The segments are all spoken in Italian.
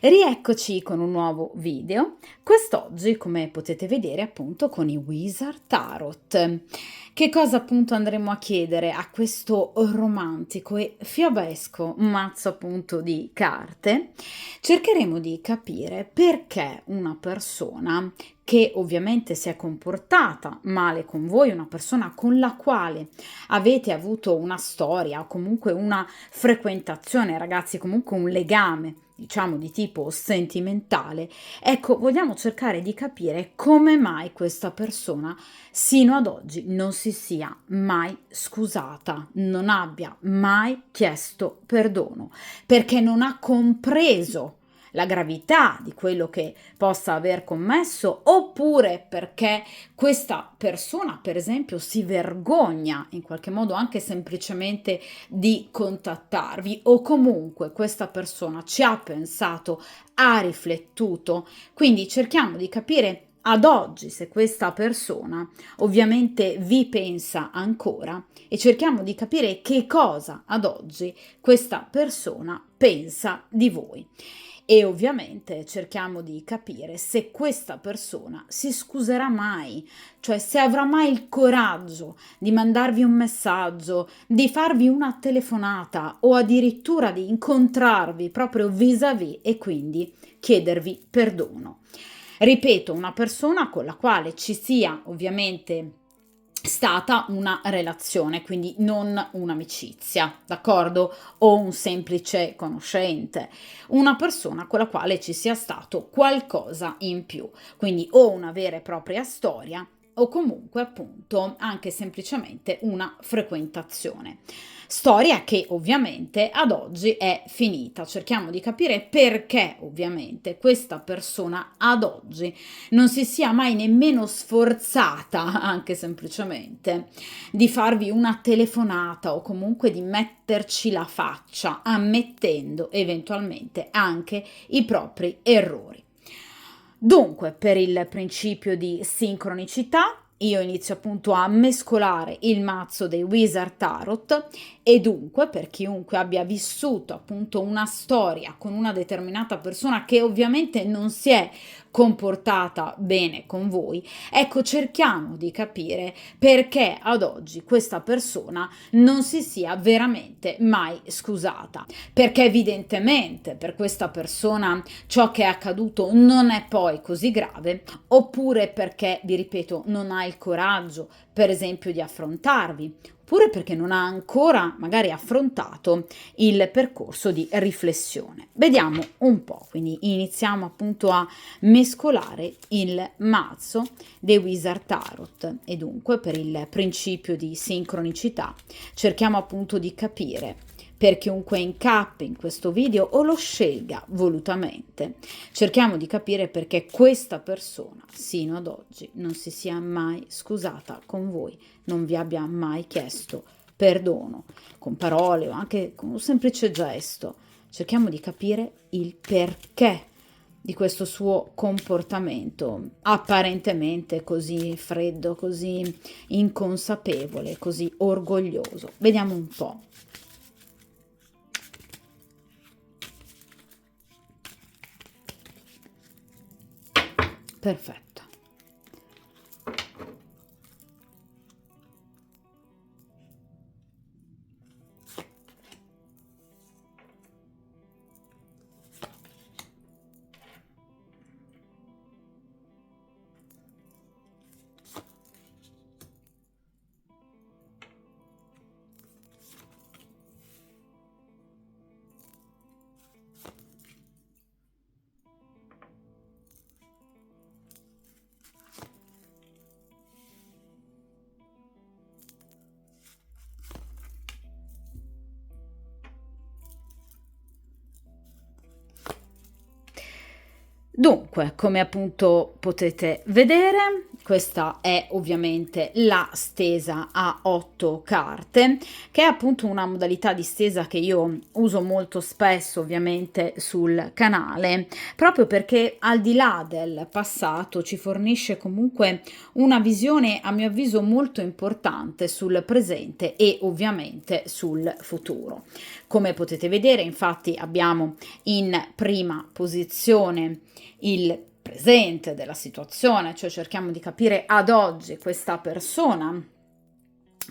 Rieccoci con un nuovo video, quest'oggi come potete vedere appunto con i Wizard Tarot. Che cosa appunto andremo a chiedere a questo romantico e fiabesco mazzo appunto di carte? Cercheremo di capire perché una persona che ovviamente si è comportata male con voi, una persona con la quale avete avuto una storia o comunque una frequentazione, ragazzi, comunque un legame, diciamo di tipo sentimentale, ecco, vogliamo cercare di capire come mai questa persona sino ad oggi non si sia mai scusata, non abbia mai chiesto perdono, perché non ha compreso la gravità di quello che possa aver commesso, oppure perché questa persona, per esempio, si vergogna in qualche modo anche semplicemente di contattarvi, o comunque questa persona ci ha pensato, ha riflettuto. Quindi cerchiamo di capire ad oggi se questa persona ovviamente vi pensa ancora e cerchiamo di capire che cosa ad oggi questa persona pensa di voi. E ovviamente cerchiamo di capire se questa persona si scuserà mai, cioè se avrà mai il coraggio di mandarvi un messaggio, di farvi una telefonata o addirittura di incontrarvi proprio vis-à-vis e quindi chiedervi perdono. Ripeto, una persona con la quale ci sia ovviamente stata una relazione, quindi non un'amicizia, d'accordo? O un semplice conoscente, una persona con la quale ci sia stato qualcosa in più, quindi o una vera e propria storia o comunque appunto anche semplicemente una frequentazione. Storia che ovviamente ad oggi è finita. Cerchiamo di capire perché ovviamente questa persona ad oggi non si sia mai nemmeno sforzata, anche semplicemente, di farvi una telefonata o comunque di metterci la faccia, ammettendo eventualmente anche i propri errori. Dunque, per il principio di sincronicità, io inizio appunto a mescolare il mazzo dei Wizard Tarot e dunque per chiunque abbia vissuto appunto una storia con una determinata persona che ovviamente non si è comportata bene con voi, ecco, cerchiamo di capire perché ad oggi questa persona non si sia veramente mai scusata, perché evidentemente per questa persona ciò che è accaduto non è poi così grave, oppure perché, vi ripeto, non ha il coraggio, per esempio, di affrontarvi, oppure perché non ha ancora magari affrontato il percorso di riflessione. Vediamo un po', quindi iniziamo appunto a mescolare il mazzo dei Wizard Tarot e dunque per il principio di sincronicità cerchiamo appunto di capire per chiunque incappi in questo video o lo scelga volutamente. Cerchiamo di capire perché questa persona, sino ad oggi, non si sia mai scusata con voi, non vi abbia mai chiesto perdono, con parole o anche con un semplice gesto. Cerchiamo di capire il perché di questo suo comportamento apparentemente così freddo, così inconsapevole, così orgoglioso. Vediamo un po'. Perfetto. Dunque, come appunto potete vedere, questa è ovviamente la stesa a 8 carte, che è appunto una modalità di stesa che io uso molto spesso ovviamente sul canale, proprio perché al di là del passato ci fornisce comunque una visione, a mio avviso, molto importante sul presente e ovviamente sul futuro. Come potete vedere, infatti, abbiamo in prima posizione il presente della situazione, cioè cerchiamo di capire ad oggi questa persona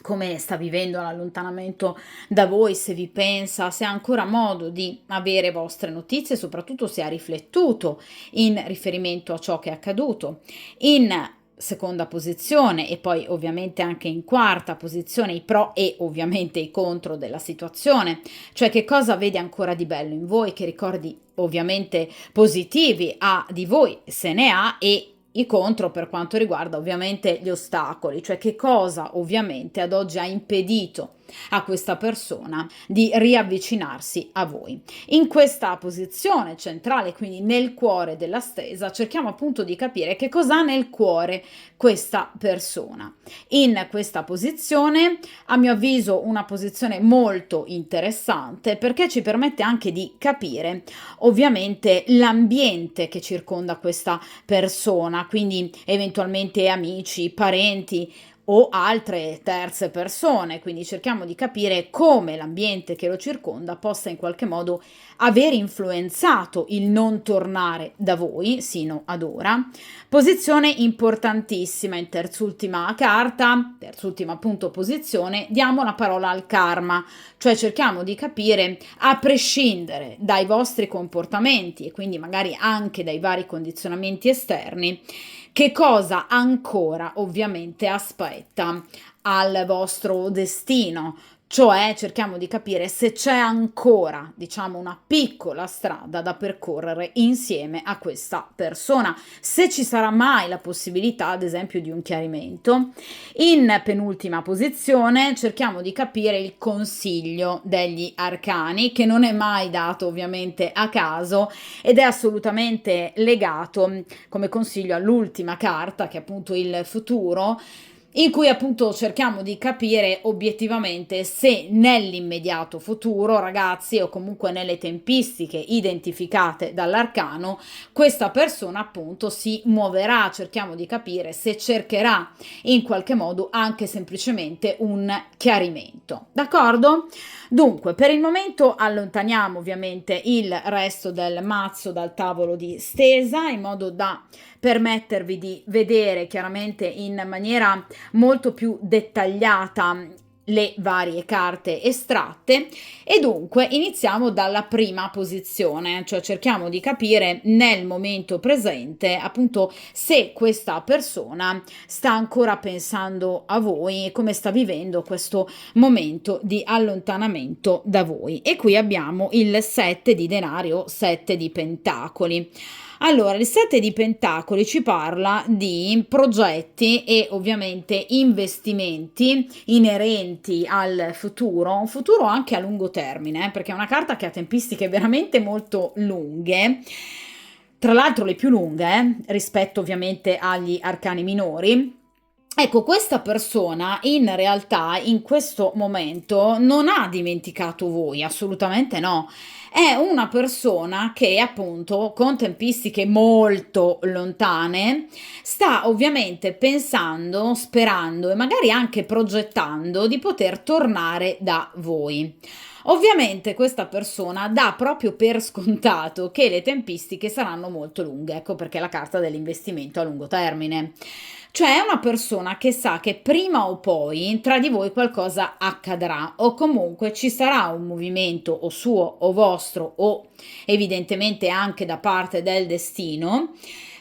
come sta vivendo l'allontanamento da voi, se vi pensa, se ha ancora modo di avere vostre notizie, soprattutto se ha riflettuto in riferimento a ciò che è accaduto. In seconda posizione e poi ovviamente anche in quarta posizione i pro e ovviamente i contro della situazione, cioè che cosa vede ancora di bello in voi, che ricordi ovviamente positivi ha di voi, se ne ha, e i contro per quanto riguarda ovviamente gli ostacoli, cioè che cosa ovviamente ad oggi ha impedito a questa persona di riavvicinarsi a voi. In questa posizione centrale, quindi nel cuore della stesa, cerchiamo appunto di capire che cosa ha nel cuore questa persona. In questa posizione, a mio avviso, una posizione molto interessante perché ci permette anche di capire ovviamente l'ambiente che circonda questa persona, quindi eventualmente amici, parenti o altre terze persone, quindi cerchiamo di capire come l'ambiente che lo circonda possa in qualche modo aver influenzato il non tornare da voi sino ad ora. Posizione importantissima in terzultima carta, terzultima appunto posizione, diamo la parola al karma, cioè cerchiamo di capire, a prescindere dai vostri comportamenti e quindi magari anche dai vari condizionamenti esterni, che cosa ancora ovviamente aspetta al vostro destino. Cioè cerchiamo di capire se c'è ancora, diciamo, una piccola strada da percorrere insieme a questa persona, se ci sarà mai la possibilità, ad esempio, di un chiarimento. In penultima posizione cerchiamo di capire il consiglio degli arcani, che non è mai dato ovviamente a caso ed è assolutamente legato come consiglio all'ultima carta, che è appunto il futuro, in cui appunto cerchiamo di capire obiettivamente se nell'immediato futuro, ragazzi, o comunque nelle tempistiche identificate dall'arcano, questa persona appunto si muoverà. Cerchiamo di capire se cercherà in qualche modo anche semplicemente un chiarimento. D'accordo? Dunque, per il momento allontaniamo ovviamente il resto del mazzo dal tavolo di stesa in modo da permettervi di vedere chiaramente in maniera molto più dettagliata le varie carte estratte e dunque iniziamo dalla prima posizione, cioè cerchiamo di capire nel momento presente appunto se questa persona sta ancora pensando a voi e come sta vivendo questo momento di allontanamento da voi. E qui abbiamo il 7 di denari o 7 di pentacoli. Allora, il 7 di pentacoli ci parla di progetti e ovviamente investimenti inerenti al futuro, un futuro anche a lungo termine, perché è una carta che ha tempistiche veramente molto lunghe, tra l'altro le più lunghe, rispetto ovviamente agli arcani minori. Ecco, questa persona in realtà in questo momento non ha dimenticato voi, assolutamente no. È una persona che appunto con tempistiche molto lontane sta ovviamente pensando, sperando e magari anche progettando di poter tornare da voi. Ovviamente questa persona dà proprio per scontato che le tempistiche saranno molto lunghe, ecco perché la carta dell'investimento a lungo termine. Cioè è una persona che sa che prima o poi tra di voi qualcosa accadrà o comunque ci sarà un movimento o suo o vostro o evidentemente anche da parte del destino,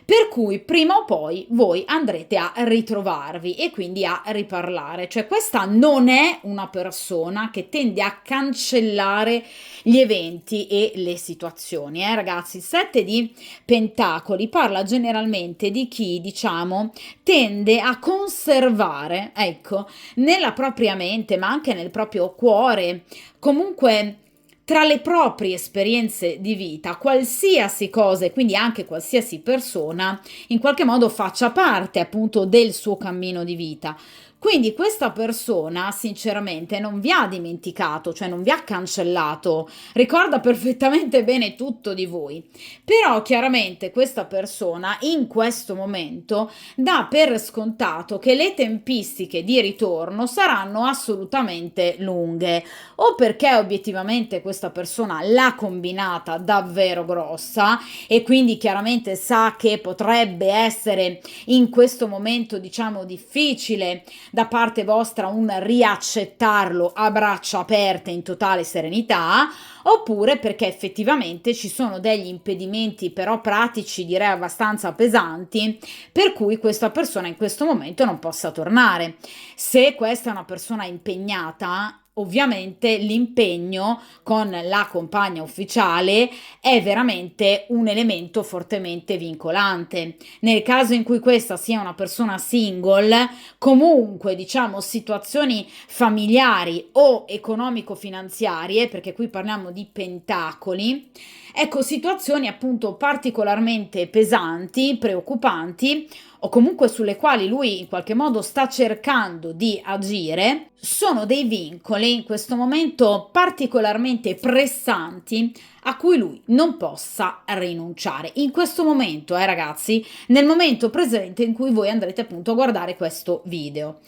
per cui prima o poi voi andrete a ritrovarvi e quindi a riparlare. Cioè questa non è una persona che tende a cancellare gli eventi e le situazioni, ragazzi. Il 7 di pentacoli parla generalmente di chi, diciamo, tende a conservare, ecco, nella propria mente, ma anche nel proprio cuore, comunque tra le proprie esperienze di vita, qualsiasi cosa e quindi anche qualsiasi persona in qualche modo faccia parte appunto del suo cammino di vita. Quindi questa persona sinceramente non vi ha dimenticato, cioè non vi ha cancellato, ricorda perfettamente bene tutto di voi. Però chiaramente questa persona in questo momento dà per scontato che le tempistiche di ritorno saranno assolutamente lunghe, o perché obiettivamente questa persona l'ha combinata davvero grossa e quindi chiaramente sa che potrebbe essere in questo momento diciamo difficile da parte vostra un riaccettarlo a braccia aperte in totale serenità, oppure perché effettivamente ci sono degli impedimenti però pratici, direi abbastanza pesanti, per cui questa persona in questo momento non possa tornare. Se questa è una persona impegnata, ovviamente l'impegno con la compagna ufficiale è veramente un elemento fortemente vincolante. Nel caso in cui questa sia una persona single, comunque diciamo situazioni familiari o economico-finanziarie, perché qui parliamo di pentacoli, ecco situazioni appunto particolarmente pesanti, preoccupanti o comunque sulle quali lui in qualche modo sta cercando di agire, sono dei vincoli in questo momento particolarmente pressanti a cui lui non possa rinunciare. In questo momento, ragazzi, nel momento presente in cui voi andrete appunto a guardare questo video.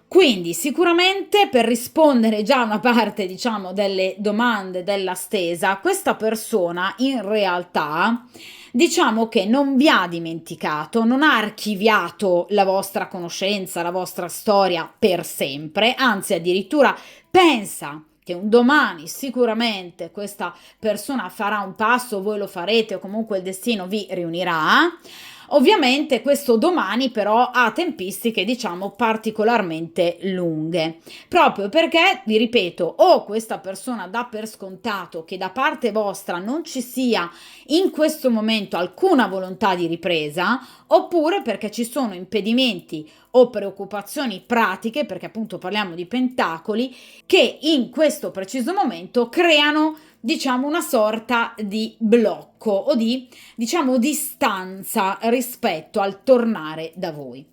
Quindi sicuramente per rispondere già a una parte, diciamo, delle domande della stesa, questa persona in realtà diciamo che non vi ha dimenticato, non ha archiviato la vostra conoscenza, la vostra storia per sempre, anzi addirittura pensa che un domani sicuramente questa persona farà un passo, voi lo farete o comunque il destino vi riunirà. Ovviamente questo domani però ha tempistiche diciamo particolarmente lunghe, proprio perché, vi ripeto, o questa persona dà per scontato che da parte vostra non ci sia in questo momento alcuna volontà di ripresa, oppure perché ci sono impedimenti o preoccupazioni pratiche, perché appunto parliamo di pentacoli, che in questo preciso momento creano diciamo una sorta di blocco o di diciamo distanza rispetto al tornare da voi.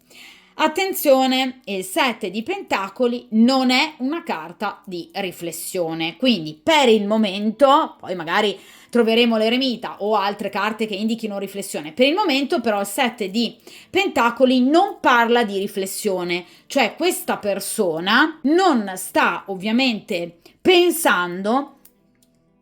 Attenzione, il 7 di pentacoli non è una carta di riflessione, quindi per il momento, poi magari troveremo l'eremita o altre carte che indichino riflessione, per il momento però il 7 di pentacoli non parla di riflessione, cioè questa persona non sta ovviamente pensando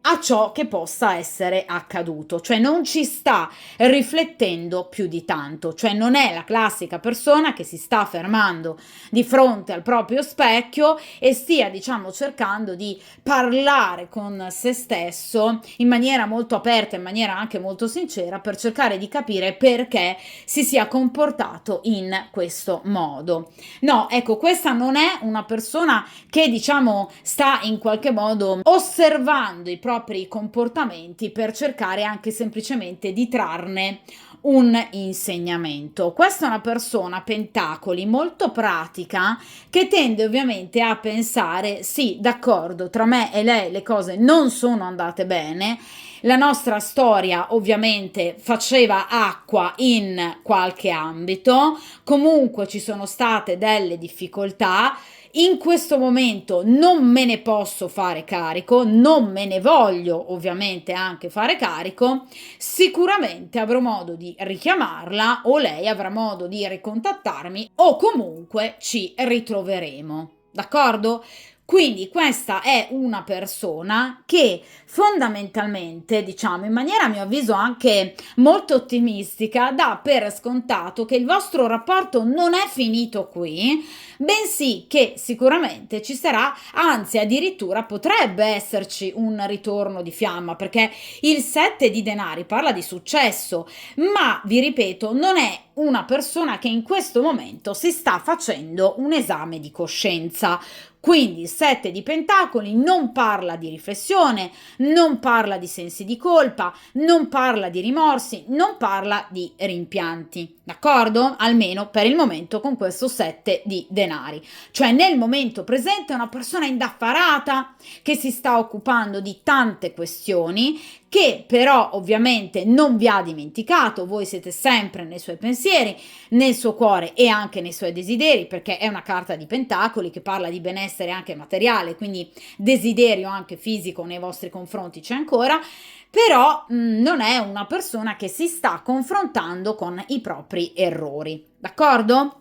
a ciò che possa essere accaduto, cioè non ci sta riflettendo più di tanto, cioè non è la classica persona che si sta fermando di fronte al proprio specchio e stia diciamo cercando di parlare con se stesso in maniera molto aperta, in maniera anche molto sincera per cercare di capire perché si sia comportato in questo modo. No, ecco, questa non è una persona che diciamo sta in qualche modo osservando i propri comportamenti per cercare anche semplicemente di trarne un insegnamento. Questa è una persona, pentacoli, molto pratica che tende ovviamente a pensare sì, d'accordo, tra me e lei le cose non sono andate bene, la nostra storia ovviamente faceva acqua in qualche ambito, comunque ci sono state delle difficoltà. In questo momento non me ne posso fare carico, non me ne voglio ovviamente anche fare carico, sicuramente avrò modo di richiamarla o lei avrà modo di ricontattarmi o comunque ci ritroveremo, d'accordo? Quindi questa è una persona che fondamentalmente, diciamo, in maniera a mio avviso anche molto ottimistica, dà per scontato che il vostro rapporto non è finito qui, bensì che sicuramente ci sarà, anzi addirittura potrebbe esserci un ritorno di fiamma, perché il 7 di denari parla di successo, ma vi ripeto, non è una persona che in questo momento si sta facendo un esame di coscienza. Quindi il 7 di Pentacoli non parla di riflessione, non parla di sensi di colpa, non parla di rimorsi, non parla di rimpianti, d'accordo? Almeno per il momento con questo 7 di denari. Cioè nel momento presente è una persona indaffarata che si sta occupando di tante questioni, che però ovviamente non vi ha dimenticato, voi siete sempre nei suoi pensieri, nel suo cuore e anche nei suoi desideri, perché è una carta di Pentacoli che parla di benessere anche materiale, quindi desiderio anche fisico nei vostri confronti c'è ancora, però non è una persona che si sta confrontando con i propri errori, d'accordo?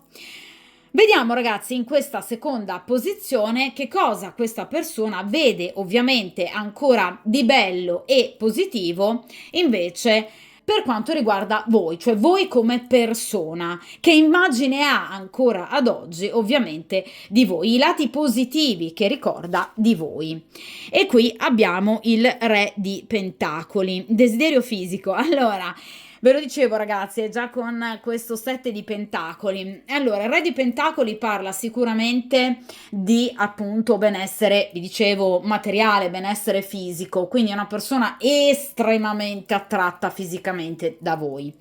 Vediamo ragazzi in questa seconda posizione che cosa questa persona vede ovviamente ancora di bello e positivo invece per quanto riguarda voi, cioè voi come persona, che immagine ha ancora ad oggi ovviamente di voi, i lati positivi che ricorda di voi. E qui abbiamo il Re di Pentacoli, desiderio fisico. Allora, ve lo dicevo ragazzi, è già con questo 7 di Pentacoli. Allora, il Re di Pentacoli parla sicuramente di appunto benessere, vi dicevo, materiale, benessere fisico, quindi è una persona estremamente attratta fisicamente da voi.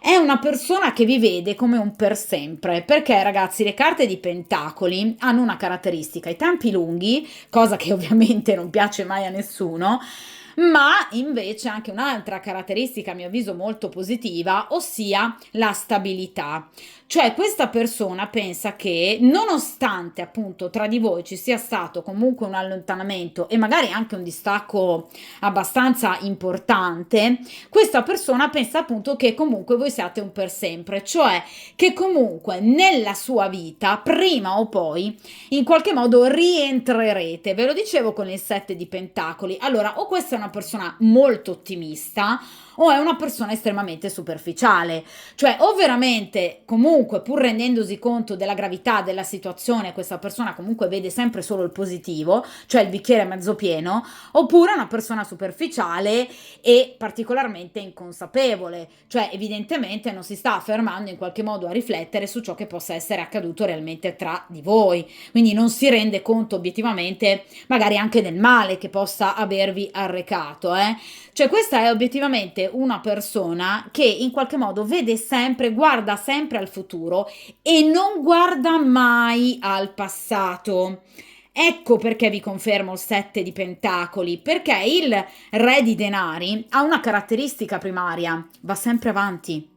È una persona che vi vede come un per sempre, perché ragazzi le carte di Pentacoli hanno una caratteristica, i tempi lunghi, cosa che ovviamente non piace mai a nessuno, ma invece anche un'altra caratteristica a mio avviso molto positiva, ossia la stabilità. Cioè questa persona pensa che nonostante appunto tra di voi ci sia stato comunque un allontanamento e magari anche un distacco abbastanza importante, questa persona pensa appunto che comunque voi siate un per sempre, cioè che comunque nella sua vita prima o poi in qualche modo rientrerete. Ve lo dicevo con il 7 di Pentacoli. Allora, o questa è una persona molto ottimista o è una persona estremamente superficiale, cioè o veramente comunque pur rendendosi conto della gravità della situazione questa persona comunque vede sempre solo il positivo, cioè il bicchiere mezzo pieno, oppure è una persona superficiale e particolarmente inconsapevole, cioè evidentemente non si sta fermando in qualche modo a riflettere su ciò che possa essere accaduto realmente tra di voi, quindi non si rende conto obiettivamente magari anche del male che possa avervi arrecato, cioè questa è obiettivamente una persona che in qualche modo vede sempre, guarda sempre al futuro e non guarda mai al passato. Ecco perché vi confermo il 7 di Pentacoli, perché il Re di Denari ha una caratteristica primaria, va sempre avanti.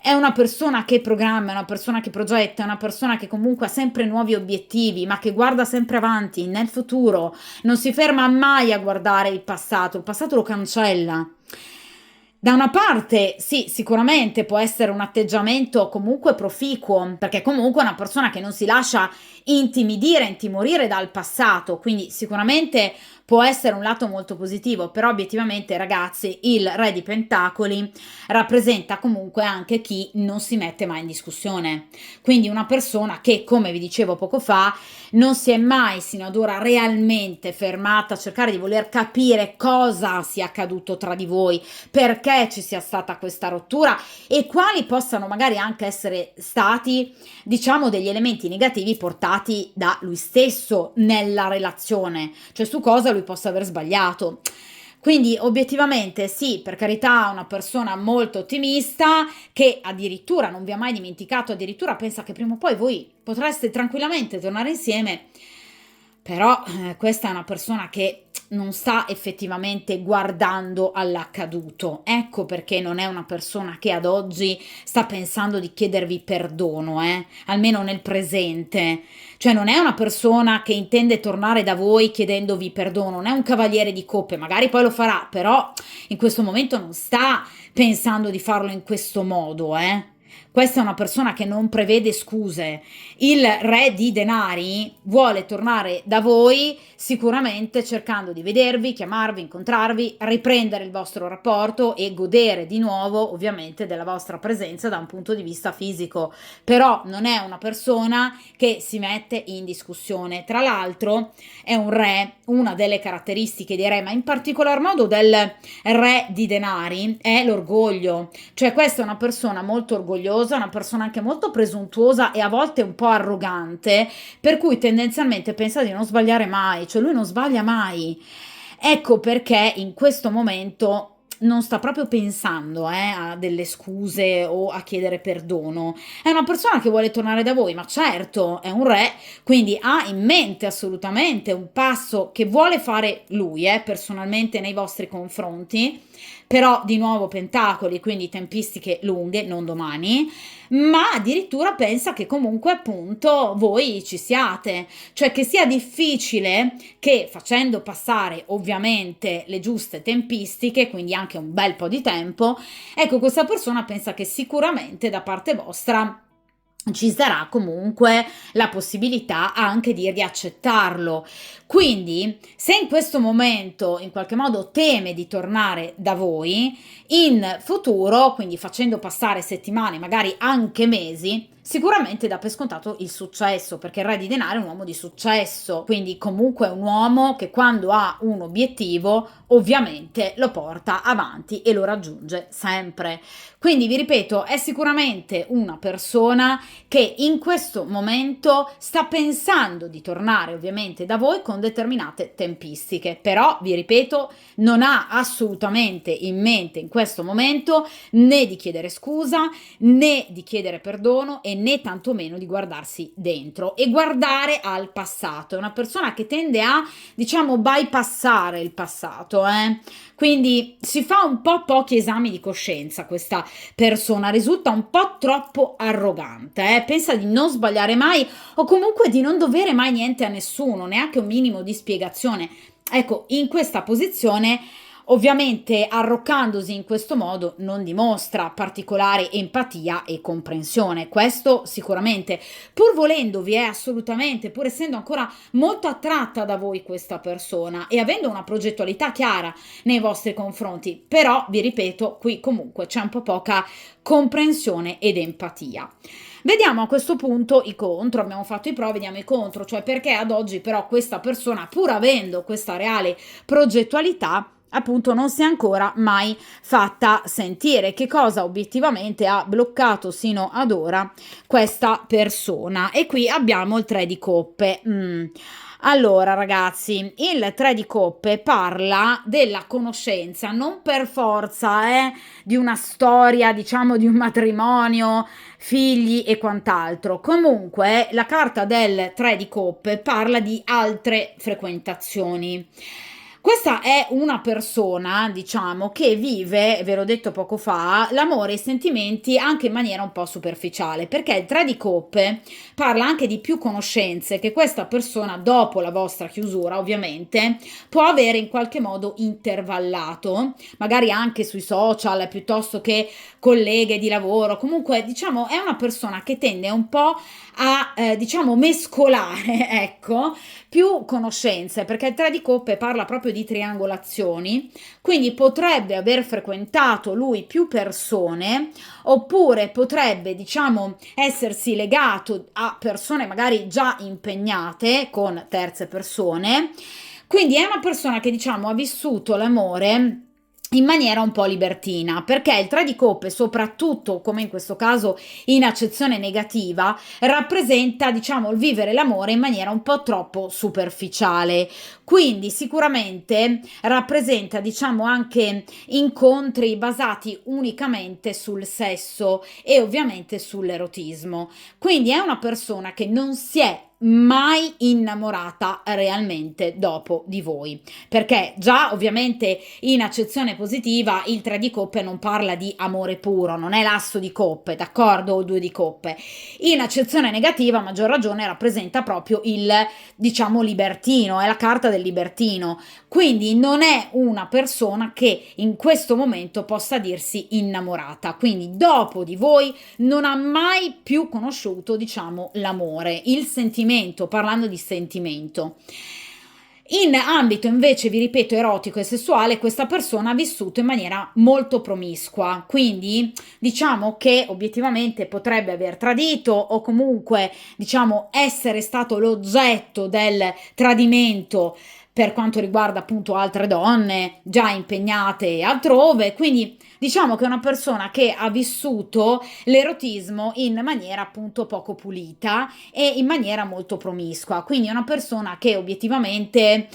È una persona che programma, è una persona che progetta, è una persona che comunque ha sempre nuovi obiettivi, ma che guarda sempre avanti, nel futuro, non si ferma mai a guardare il passato lo cancella. Da una parte, sì, sicuramente può essere un atteggiamento comunque proficuo, perché comunque è una persona che non si lascia intimidire, intimorire dal passato, quindi sicuramente può essere un lato molto positivo, però obiettivamente, ragazzi, il Re di Pentacoli rappresenta comunque anche chi non si mette mai in discussione. Quindi una persona che, come vi dicevo poco fa, non si è mai sino ad ora realmente fermata a cercare di voler capire cosa sia accaduto tra di voi, perché ci sia stata questa rottura e quali possano magari anche essere stati, diciamo, degli elementi negativi portati da lui stesso nella relazione, cioè su cosa lui possa aver sbagliato. Quindi obiettivamente sì, per carità, una persona molto ottimista che addirittura non vi ha mai dimenticato, addirittura pensa che prima o poi voi potreste tranquillamente tornare insieme, però questa è una persona che non sta effettivamente guardando all'accaduto. Ecco perché non è una persona che ad oggi sta pensando di chiedervi perdono, almeno nel presente. Cioè non è una persona che intende tornare da voi chiedendovi perdono, non è un cavaliere di coppe, magari poi lo farà, però in questo momento non sta pensando di farlo in questo modo, Questa è una persona che non prevede scuse. Il Re di Denari vuole tornare da voi sicuramente cercando di vedervi, chiamarvi, incontrarvi, riprendere il vostro rapporto e godere di nuovo ovviamente della vostra presenza da un punto di vista fisico. Però non è una persona che si mette in discussione. Tra l'altro è un re, una delle caratteristiche dei re, ma in particolar modo del Re di Denari è l'orgoglio. Cioè questa è una persona molto orgogliosa orgogliosa, è una persona anche molto presuntuosa e a volte un po' arrogante, per cui tendenzialmente pensa di non sbagliare mai, cioè lui non sbaglia mai. Ecco perché in questo momento non sta proprio pensando, a delle scuse o a chiedere perdono. È una persona che vuole tornare da voi, ma certo, è un re, quindi ha in mente assolutamente un passo che vuole fare lui, personalmente nei vostri confronti, però di nuovo pentacoli, quindi tempistiche lunghe, non domani, ma addirittura pensa che comunque appunto voi ci siate, cioè che sia difficile che facendo passare ovviamente le giuste tempistiche, quindi anche un bel po' di tempo, ecco questa persona pensa che sicuramente da parte vostra ci sarà comunque la possibilità anche di riaccettarlo. Quindi, se in questo momento in qualche modo teme di tornare da voi, in futuro, quindi facendo passare settimane, magari anche mesi, sicuramente dà per scontato il successo, perché il re di denaro è un uomo di successo, quindi comunque è un uomo che quando ha un obiettivo ovviamente lo porta avanti e lo raggiunge sempre. Quindi vi ripeto, è sicuramente una persona che in questo momento sta pensando di tornare ovviamente da voi con determinate tempistiche, però vi ripeto, non ha assolutamente in mente in questo momento né di chiedere scusa né di chiedere perdono e né tantomeno di guardarsi dentro e guardare al passato. È una persona che tende a, diciamo, bypassare il passato, quindi si fa un po' pochi esami di coscienza questa persona, risulta un po' troppo arrogante, pensa di non sbagliare mai o comunque di non dovere mai niente a nessuno, neanche un minimo di spiegazione. Ecco, in questa posizione ovviamente arroccandosi in questo modo non dimostra particolare empatia e comprensione, questo sicuramente, pur volendovi assolutamente, pur essendo ancora molto attratta da voi questa persona e avendo una progettualità chiara nei vostri confronti, però vi ripeto, qui comunque c'è un po' poca comprensione ed empatia. Vediamo a questo punto i contro, abbiamo fatto i pro, vediamo i contro, cioè perché ad oggi però questa persona, pur avendo questa reale progettualità, appunto non si è ancora mai fatta sentire. Che cosa obiettivamente ha bloccato sino ad ora questa persona? E qui abbiamo il 3 di coppe. Allora ragazzi, il 3 di coppe parla della conoscenza, non per forza di una storia, diciamo di un matrimonio, figli e quant'altro. Comunque la carta del 3 di coppe parla di altre frequentazioni. Questa è una persona, diciamo, che vive, ve l'ho detto poco fa, l'amore e i sentimenti anche in maniera un po' superficiale, perché il 3 di coppe parla anche di più conoscenze che questa persona, dopo la vostra chiusura, ovviamente, può avere in qualche modo intervallato, magari anche sui social, piuttosto che colleghe di lavoro. Comunque, diciamo, è una persona che tende un po' a, diciamo, mescolare, ecco, più conoscenze, perché il 3 di coppe parla proprio di triangolazioni, quindi potrebbe aver frequentato lui più persone, oppure potrebbe, diciamo, essersi legato a persone magari già impegnate con terze persone. Quindi è una persona che, diciamo, ha vissuto l'amore in maniera un po' libertina, perché il 3 di coppe, soprattutto come in questo caso in accezione negativa, rappresenta, diciamo, il vivere l'amore in maniera un po' troppo superficiale. Quindi sicuramente rappresenta, diciamo, anche incontri basati unicamente sul sesso e ovviamente sull'erotismo. Quindi è una persona che non si è mai innamorata realmente dopo di voi, perché già ovviamente in accezione positiva il 3 di coppe non parla di amore puro, non è l'asso di coppe, d'accordo, o il 2 di coppe. In accezione negativa a maggior ragione rappresenta proprio il, diciamo, libertino, è la carta del libertino, quindi non è una persona che in questo momento possa dirsi innamorata, quindi dopo di voi non ha mai più conosciuto, diciamo, l'amore, il sentimento, parlando di sentimento. In ambito invece, vi ripeto, erotico e sessuale, questa persona ha vissuto in maniera molto promiscua, quindi diciamo che obiettivamente potrebbe aver tradito o comunque, diciamo, essere stato l'oggetto del tradimento per quanto riguarda appunto altre donne già impegnate altrove, quindi diciamo che è una persona che ha vissuto l'erotismo in maniera appunto poco pulita e in maniera molto promiscua, quindi è una persona che obiettivamente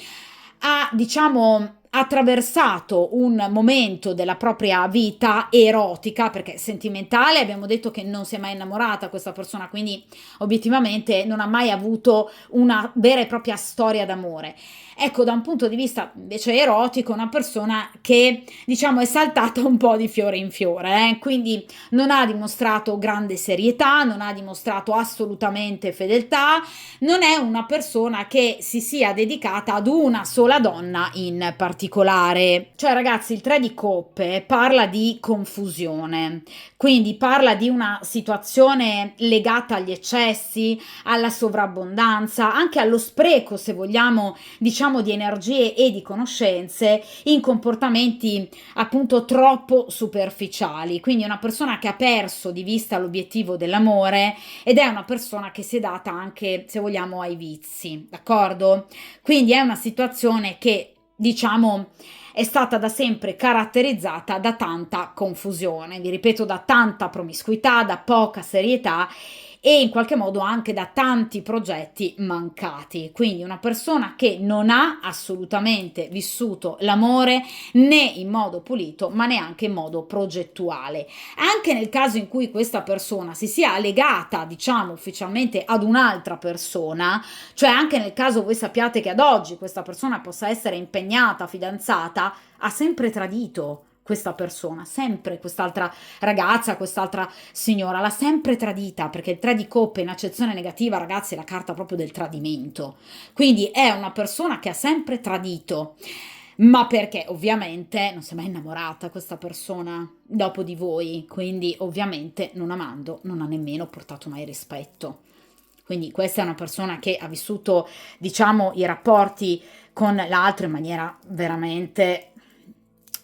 ha, diciamo, attraversato un momento della propria vita erotica, perché sentimentale abbiamo detto che non si è mai innamorata questa persona, quindi obiettivamente non ha mai avuto una vera e propria storia d'amore. Ecco, da un punto di vista invece erotico, una persona che diciamo è saltata un po' di fiore in fiore, quindi non ha dimostrato grande serietà, non ha dimostrato assolutamente fedeltà, non è una persona che si sia dedicata ad una sola donna in particolare. Cioè, ragazzi, il 3 di coppe parla di confusione, quindi parla di una situazione legata agli eccessi, alla sovrabbondanza, anche allo spreco, se vogliamo, diciamo, di energie e di conoscenze in comportamenti appunto troppo superficiali. Quindi è una persona che ha perso di vista l'obiettivo dell'amore ed è una persona che si è data anche, se vogliamo, ai vizi, d'accordo? Quindi è una situazione che, diciamo, è stata da sempre caratterizzata da tanta confusione, vi ripeto, da tanta promiscuità, da poca serietà e in qualche modo anche da tanti progetti mancati. Quindi una persona che non ha assolutamente vissuto l'amore né in modo pulito, ma neanche in modo progettuale. Anche nel caso in cui questa persona si sia legata, diciamo, ufficialmente ad un'altra persona, cioè anche nel caso voi sappiate che ad oggi questa persona possa essere impegnata, fidanzata, ha sempre tradito questa persona, sempre quest'altra ragazza, quest'altra signora, l'ha sempre tradita, perché il 3 di coppe in accezione negativa, ragazzi, è la carta proprio del tradimento. Quindi è una persona che ha sempre tradito, ma perché ovviamente non si è mai innamorata questa persona dopo di voi, quindi ovviamente non amando non ha nemmeno portato mai rispetto. Quindi questa è una persona che ha vissuto, diciamo, i rapporti con l'altro in maniera veramente,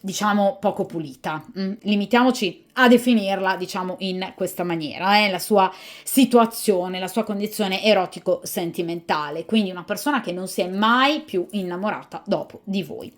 diciamo, poco pulita. Limitiamoci a definirla, diciamo, in questa maniera, la sua situazione, la sua condizione erotico-sentimentale. Quindi una persona che non si è mai più innamorata dopo di voi.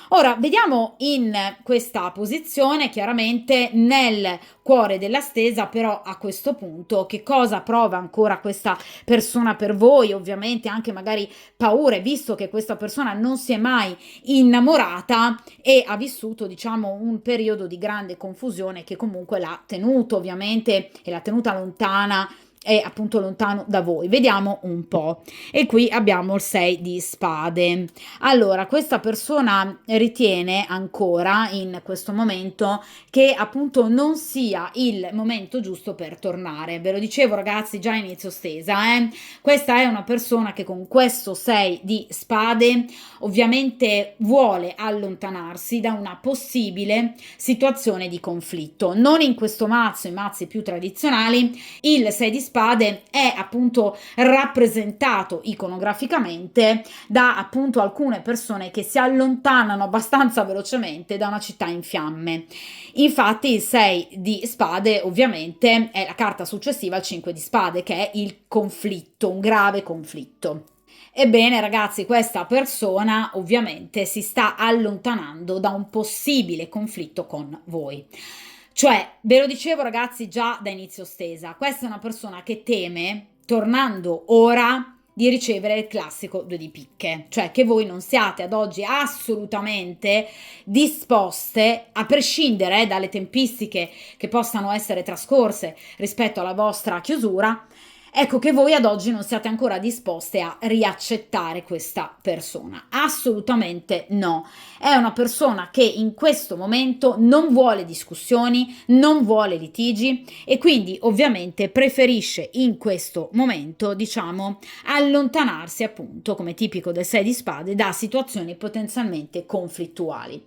Ora, vediamo in questa posizione, chiaramente nel cuore della stesa, però a questo punto che cosa prova ancora questa persona per voi, ovviamente anche magari paure, visto che questa persona non si è mai innamorata e ha vissuto, diciamo, un periodo di grande confusione che comunque l'ha tenuto ovviamente e l'ha tenuta lontana è appunto lontano da voi. Vediamo un po'. E qui abbiamo il 6 di spade. Allora, questa persona ritiene ancora in questo momento che appunto non sia il momento giusto per tornare. Ve lo dicevo, ragazzi, già a inizio stesa, Questa è una persona che con questo 6 di spade ovviamente vuole allontanarsi da una possibile situazione di conflitto. Non in questo mazzo, i mazzi più tradizionali, il 6 di spade è appunto rappresentato iconograficamente da appunto alcune persone che si allontanano abbastanza velocemente da una città in fiamme. Infatti il 6 di spade ovviamente è la carta successiva al 5 di spade, che è il conflitto, un grave conflitto. Ebbene, ragazzi, questa persona ovviamente si sta allontanando da un possibile conflitto con voi. Cioè, ve lo dicevo, ragazzi, già da inizio stesa, questa è una persona che teme, tornando ora, di ricevere il classico 2 di picche, cioè che voi non siate ad oggi assolutamente disposte, a prescindere dalle tempistiche che possano essere trascorse rispetto alla vostra chiusura. Ecco che voi ad oggi non siate ancora disposte a riaccettare questa persona. Assolutamente no. È una persona che in questo momento non vuole discussioni, non vuole litigi e quindi ovviamente preferisce in questo momento, diciamo, allontanarsi appunto, come tipico del 6 di spade, da situazioni potenzialmente conflittuali.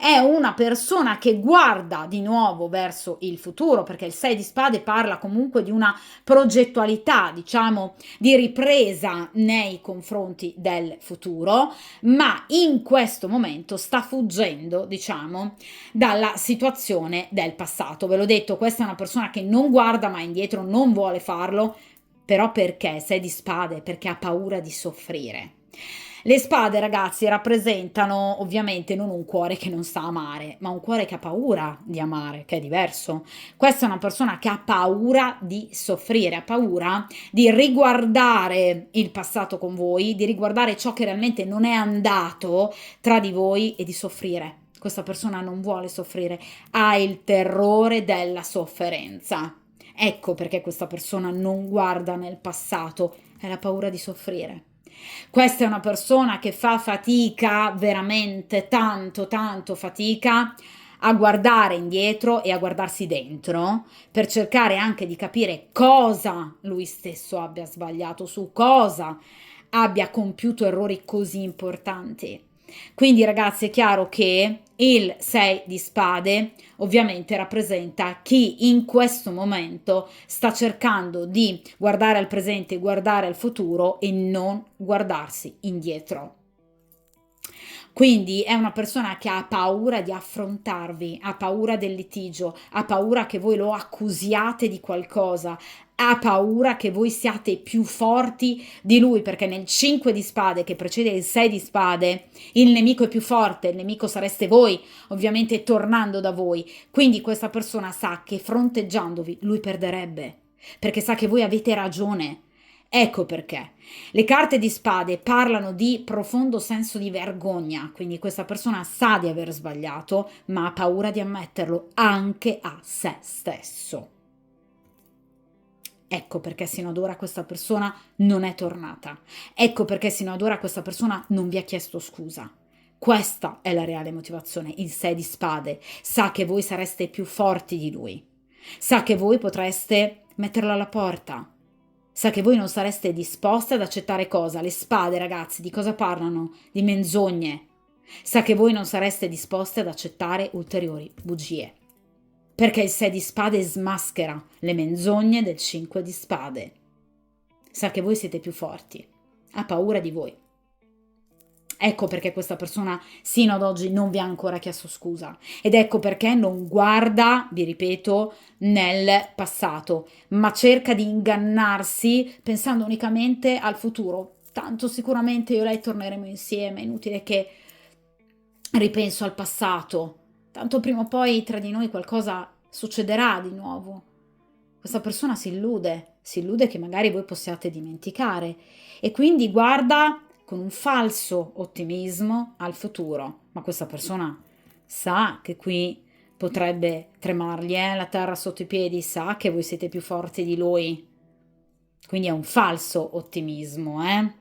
È una persona che guarda di nuovo verso il futuro, perché il 6 di spade parla comunque di una progettualità, diciamo, di ripresa nei confronti del futuro, ma in questo momento sta fuggendo, diciamo, dalla situazione del passato. Ve l'ho detto, questa è una persona che non guarda mai indietro, non vuole farlo, però perché? 6 di spade, perché ha paura di soffrire. Le spade, ragazzi, rappresentano ovviamente non un cuore che non sa amare, ma un cuore che ha paura di amare, che è diverso. Questa è una persona che ha paura di soffrire, ha paura di riguardare il passato con voi, di riguardare ciò che realmente non è andato tra di voi e di soffrire. Questa persona non vuole soffrire, ha il terrore della sofferenza. Ecco perché questa persona non guarda nel passato, è la paura di soffrire. Questa è una persona che fa fatica, veramente tanto, tanto fatica a guardare indietro e a guardarsi dentro per cercare anche di capire cosa lui stesso abbia sbagliato, su cosa abbia compiuto errori così importanti. Quindi ragazzi è chiaro che il 6 di spade ovviamente rappresenta chi in questo momento sta cercando di guardare al presente, guardare al futuro e non guardarsi indietro. Quindi è una persona che ha paura di affrontarvi, ha paura del litigio, ha paura che voi lo accusiate di qualcosa, ha paura che voi siate più forti di lui, perché nel 5 di spade che precede il 6 di spade, il nemico è più forte, il nemico sareste voi, ovviamente tornando da voi. Quindi questa persona sa che fronteggiandovi lui perderebbe, perché sa che voi avete ragione. Ecco perché. Le carte di spade parlano di profondo senso di vergogna, quindi questa persona sa di aver sbagliato, ma ha paura di ammetterlo anche a se stesso. Ecco perché sino ad ora questa persona non è tornata. Ecco perché sino ad ora questa persona non vi ha chiesto scusa. Questa è la reale motivazione, il 6 di spade. Sa che voi sareste più forti di lui. Sa che voi potreste metterlo alla porta. Sa che voi non sareste disposte ad accettare cosa? Le spade, ragazzi, di cosa parlano? Di menzogne. Sa che voi non sareste disposte ad accettare ulteriori bugie. Perché il 6 di spade smaschera le menzogne del 5 di spade. Sa che voi siete più forti. Ha paura di voi. Ecco perché questa persona sino ad oggi non vi ha ancora chiesto scusa ed ecco perché non guarda, vi ripeto, nel passato, ma cerca di ingannarsi pensando unicamente al futuro. Tanto sicuramente io e lei torneremo insieme, è inutile che ripenso al passato, tanto prima o poi tra di noi qualcosa succederà di nuovo. Questa persona si illude che magari voi possiate dimenticare e quindi guarda con un falso ottimismo al futuro, ma questa persona sa che qui potrebbe tremargli la terra sotto i piedi, sa che voi siete più forti di lui, quindi è un falso ottimismo, eh?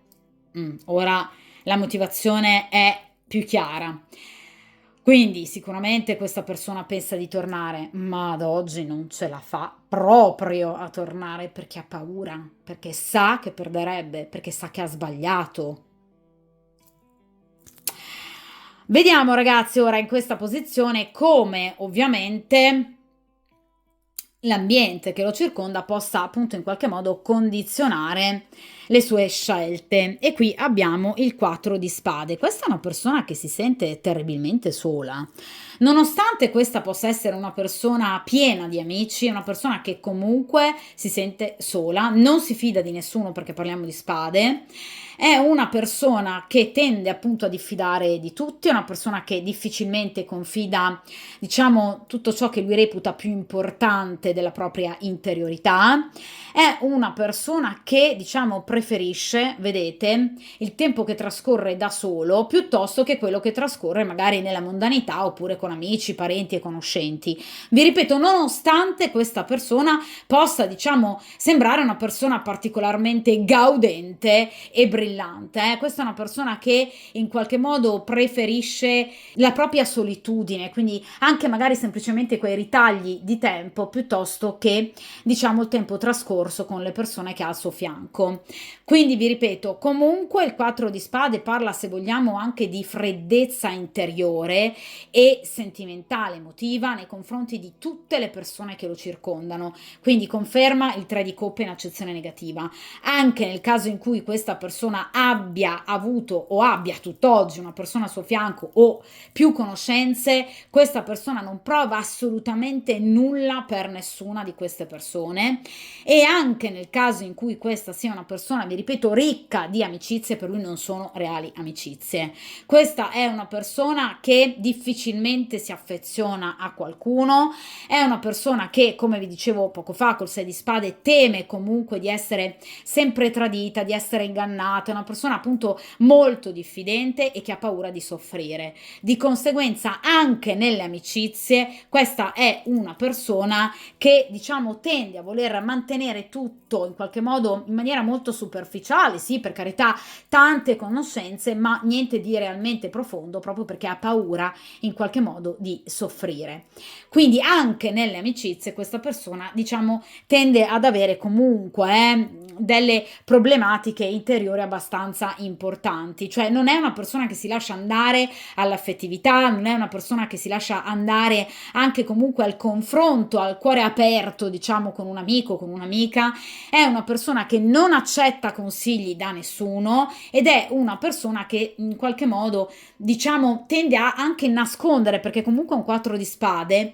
Ora la motivazione è più chiara. Quindi sicuramente questa persona pensa di tornare, ma ad oggi non ce la fa proprio a tornare perché ha paura, perché sa che perderebbe, perché sa che ha sbagliato. Vediamo ragazzi ora in questa posizione come ovviamente l'ambiente che lo circonda possa appunto in qualche modo condizionare le sue scelte. E qui abbiamo il 4 di spade. Questa è una persona che si sente terribilmente sola. Nonostante questa possa essere una persona piena di amici, è una persona che comunque si sente sola, non si fida di nessuno perché parliamo di spade. È una persona che tende appunto a diffidare di tutti, è una persona che difficilmente confida, diciamo, tutto ciò che lui reputa più importante della propria interiorità. È una persona che, diciamo, preferisce, vedete, il tempo che trascorre da solo piuttosto che quello che trascorre magari nella mondanità oppure con amici, parenti e conoscenti. Vi ripeto, nonostante questa persona possa, diciamo, sembrare una persona particolarmente gaudente e brillante, questa è una persona che in qualche modo preferisce la propria solitudine, quindi anche magari semplicemente quei ritagli di tempo piuttosto che, diciamo, il tempo trascorso con le persone che ha al suo fianco. Quindi vi ripeto, comunque il 4 di spade parla, se vogliamo, anche di freddezza interiore e sentimentale, emotiva nei confronti di tutte le persone che lo circondano. Quindi conferma il 3 di coppe in accezione negativa. Anche nel caso in cui questa persona persona abbia avuto o abbia tutt'oggi una persona a suo fianco o più conoscenze, questa persona non prova assolutamente nulla per nessuna di queste persone, e anche nel caso in cui questa sia una persona, vi ripeto, ricca di amicizie, per lui non sono reali amicizie. Questa è una persona che difficilmente si affeziona a qualcuno, è una persona che, come vi dicevo poco fa col 6 di spade, teme comunque di essere sempre tradita, di essere ingannata, è una persona appunto molto diffidente e che ha paura di soffrire. Di conseguenza anche nelle amicizie questa è una persona che, diciamo, tende a voler mantenere tutto in qualche modo in maniera molto superficiale, sì, per carità, tante conoscenze, ma niente di realmente profondo, proprio perché ha paura in qualche modo di soffrire. Quindi anche nelle amicizie questa persona, diciamo, tende ad avere comunque delle problematiche interiori abbastanza importanti, cioè non è una persona che si lascia andare all'affettività, non è una persona che si lascia andare anche comunque al confronto, al cuore aperto, diciamo, con un amico, con un'amica, è una persona che non accetta consigli da nessuno ed è una persona che in qualche modo, diciamo, tende a anche nascondere, perché comunque un 4 di spade,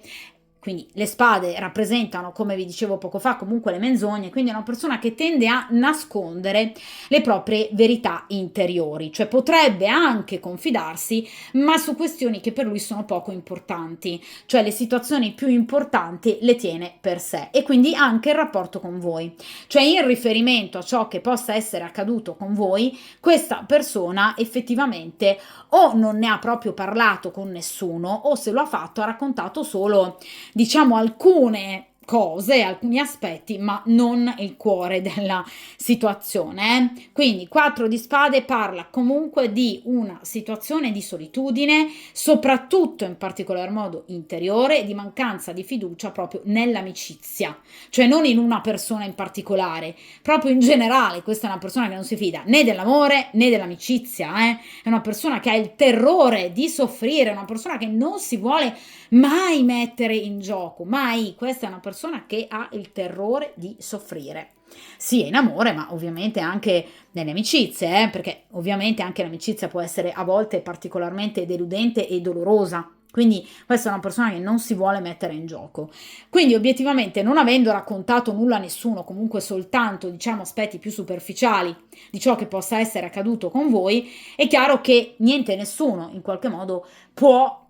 quindi le spade rappresentano, come vi dicevo poco fa, comunque le menzogne, quindi è una persona che tende a nascondere le proprie verità interiori, cioè potrebbe anche confidarsi, ma su questioni che per lui sono poco importanti, cioè le situazioni più importanti le tiene per sé, e quindi anche il rapporto con voi, cioè in riferimento a ciò che possa essere accaduto con voi, questa persona effettivamente o non ne ha proprio parlato con nessuno, o se lo ha fatto ha raccontato solo, diciamo, alcune cose, alcuni aspetti, ma non il cuore della situazione. Quindi 4 di spade parla comunque di una situazione di solitudine, soprattutto in particolar modo interiore, e di mancanza di fiducia proprio nell'amicizia, cioè non in una persona in particolare, proprio in generale. Questa è una persona che non si fida né dell'amore né dell'amicizia, è una persona che ha il terrore di soffrire, è una persona che non si vuole mai mettere in gioco, mai. Questa è una persona che ha il terrore di soffrire, sì, in amore, ma ovviamente anche nelle amicizie, perché ovviamente anche l'amicizia può essere a volte particolarmente deludente e dolorosa. Quindi questa è una persona che non si vuole mettere in gioco. Quindi obiettivamente, non avendo raccontato nulla a nessuno, comunque soltanto, diciamo, aspetti più superficiali di ciò che possa essere accaduto con voi, è chiaro che niente e nessuno in qualche modo può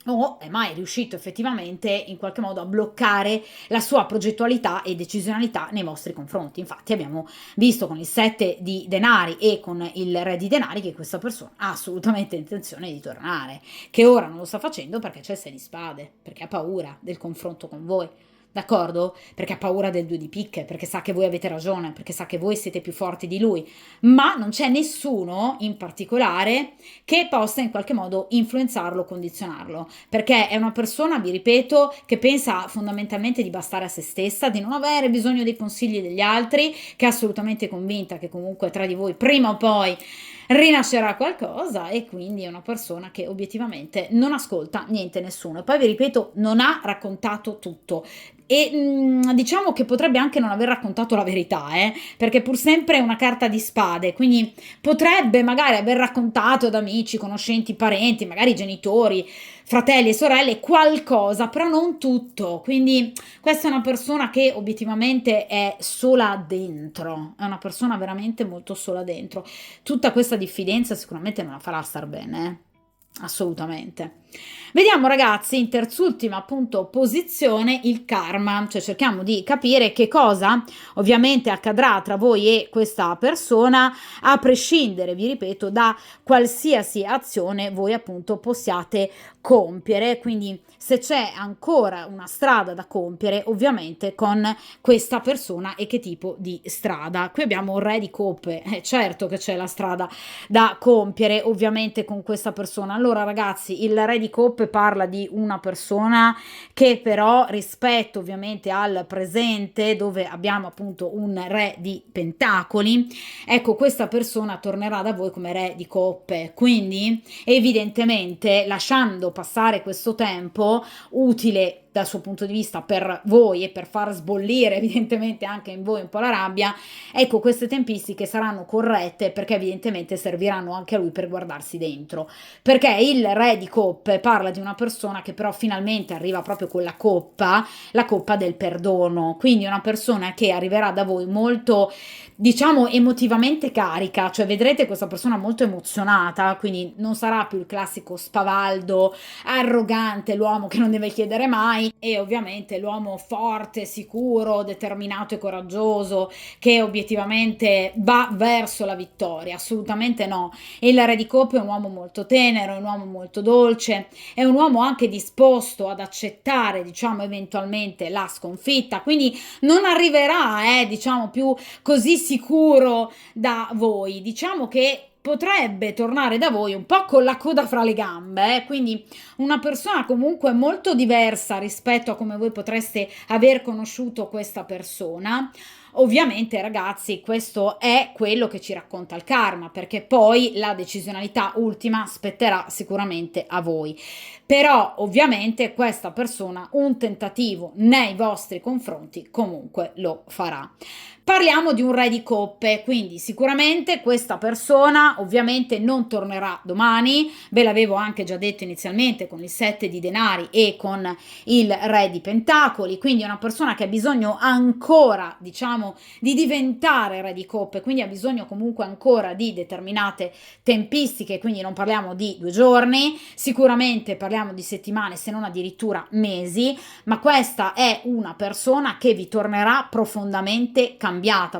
o è mai riuscito effettivamente in qualche modo a bloccare la sua progettualità e decisionalità nei vostri confronti. Infatti abbiamo visto con il 7 di denari e con il re di denari che questa persona ha assolutamente intenzione di tornare, che ora non lo sta facendo perché c'è il 6 di spade, perché ha paura del confronto con voi. D'accordo? Perché ha paura del 2 di picche, perché sa che voi avete ragione, perché sa che voi siete più forti di lui, ma non c'è nessuno in particolare che possa in qualche modo influenzarlo o condizionarlo, perché è una persona, vi ripeto, che pensa fondamentalmente di bastare a se stessa, di non avere bisogno dei consigli degli altri, che è assolutamente convinta che comunque tra di voi prima o poi rinascerà qualcosa, e quindi è una persona che obiettivamente non ascolta niente nessuno. E poi vi ripeto, non ha raccontato tutto. E diciamo che potrebbe anche non aver raccontato la verità, perché pur sempre è una carta di spade, quindi potrebbe magari aver raccontato ad amici, conoscenti, parenti, magari genitori, fratelli e sorelle qualcosa, però non tutto. Quindi questa è una persona che obiettivamente è sola dentro, è una persona veramente molto sola dentro. Tutta questa diffidenza sicuramente non la farà star bene, assolutamente. Vediamo ragazzi, in terzultima appunto posizione, il karma, cioè cerchiamo di capire che cosa ovviamente accadrà tra voi e questa persona, a prescindere, vi ripeto, da qualsiasi azione voi appunto possiate compiere. Quindi se c'è ancora una strada da compiere ovviamente con questa persona, e che tipo di strada. Qui abbiamo un re di coppe, certo che c'è la strada da compiere ovviamente con questa persona. Allora ragazzi, il re di coppe parla di una persona che però, rispetto ovviamente al presente dove abbiamo appunto un re di pentacoli, ecco, questa persona tornerà da voi come re di coppe, quindi evidentemente lasciando passare questo tempo utile dal suo punto di vista per voi e per far sbollire evidentemente anche in voi un po' la rabbia, ecco, queste tempistiche saranno corrette perché evidentemente serviranno anche a lui per guardarsi dentro, perché il re di coppe parla di una persona che però finalmente arriva proprio con la coppa del perdono, quindi una persona che arriverà da voi molto, diciamo, emotivamente carica, cioè vedrete questa persona molto emozionata, quindi non sarà più il classico spavaldo, arrogante, l'uomo che non deve chiedere mai, e ovviamente l'uomo forte, sicuro, determinato e coraggioso che obiettivamente va verso la vittoria, assolutamente no. Il re di coppe è un uomo molto tenero, è un uomo molto dolce, è un uomo anche disposto ad accettare, diciamo, eventualmente la sconfitta, quindi non arriverà, diciamo, più così sicuro da voi. Diciamo che potrebbe tornare da voi un po' con la coda fra le gambe, quindi una persona comunque molto diversa rispetto a come voi potreste aver conosciuto questa persona. Ovviamente, ragazzi, questo è quello che ci racconta il karma, perché poi la decisionalità ultima spetterà sicuramente a voi. Però, ovviamente, questa persona un tentativo nei vostri confronti comunque lo farà. Parliamo di un re di coppe, quindi sicuramente questa persona ovviamente non tornerà domani, ve l'avevo anche già detto inizialmente con il 7 di denari e con il re di pentacoli, quindi è una persona che ha bisogno ancora, diciamo, di diventare re di coppe, quindi ha bisogno comunque ancora di determinate tempistiche, quindi non parliamo di 2 giorni, sicuramente parliamo di settimane, se non addirittura mesi, ma questa è una persona che vi tornerà profondamente cambiata,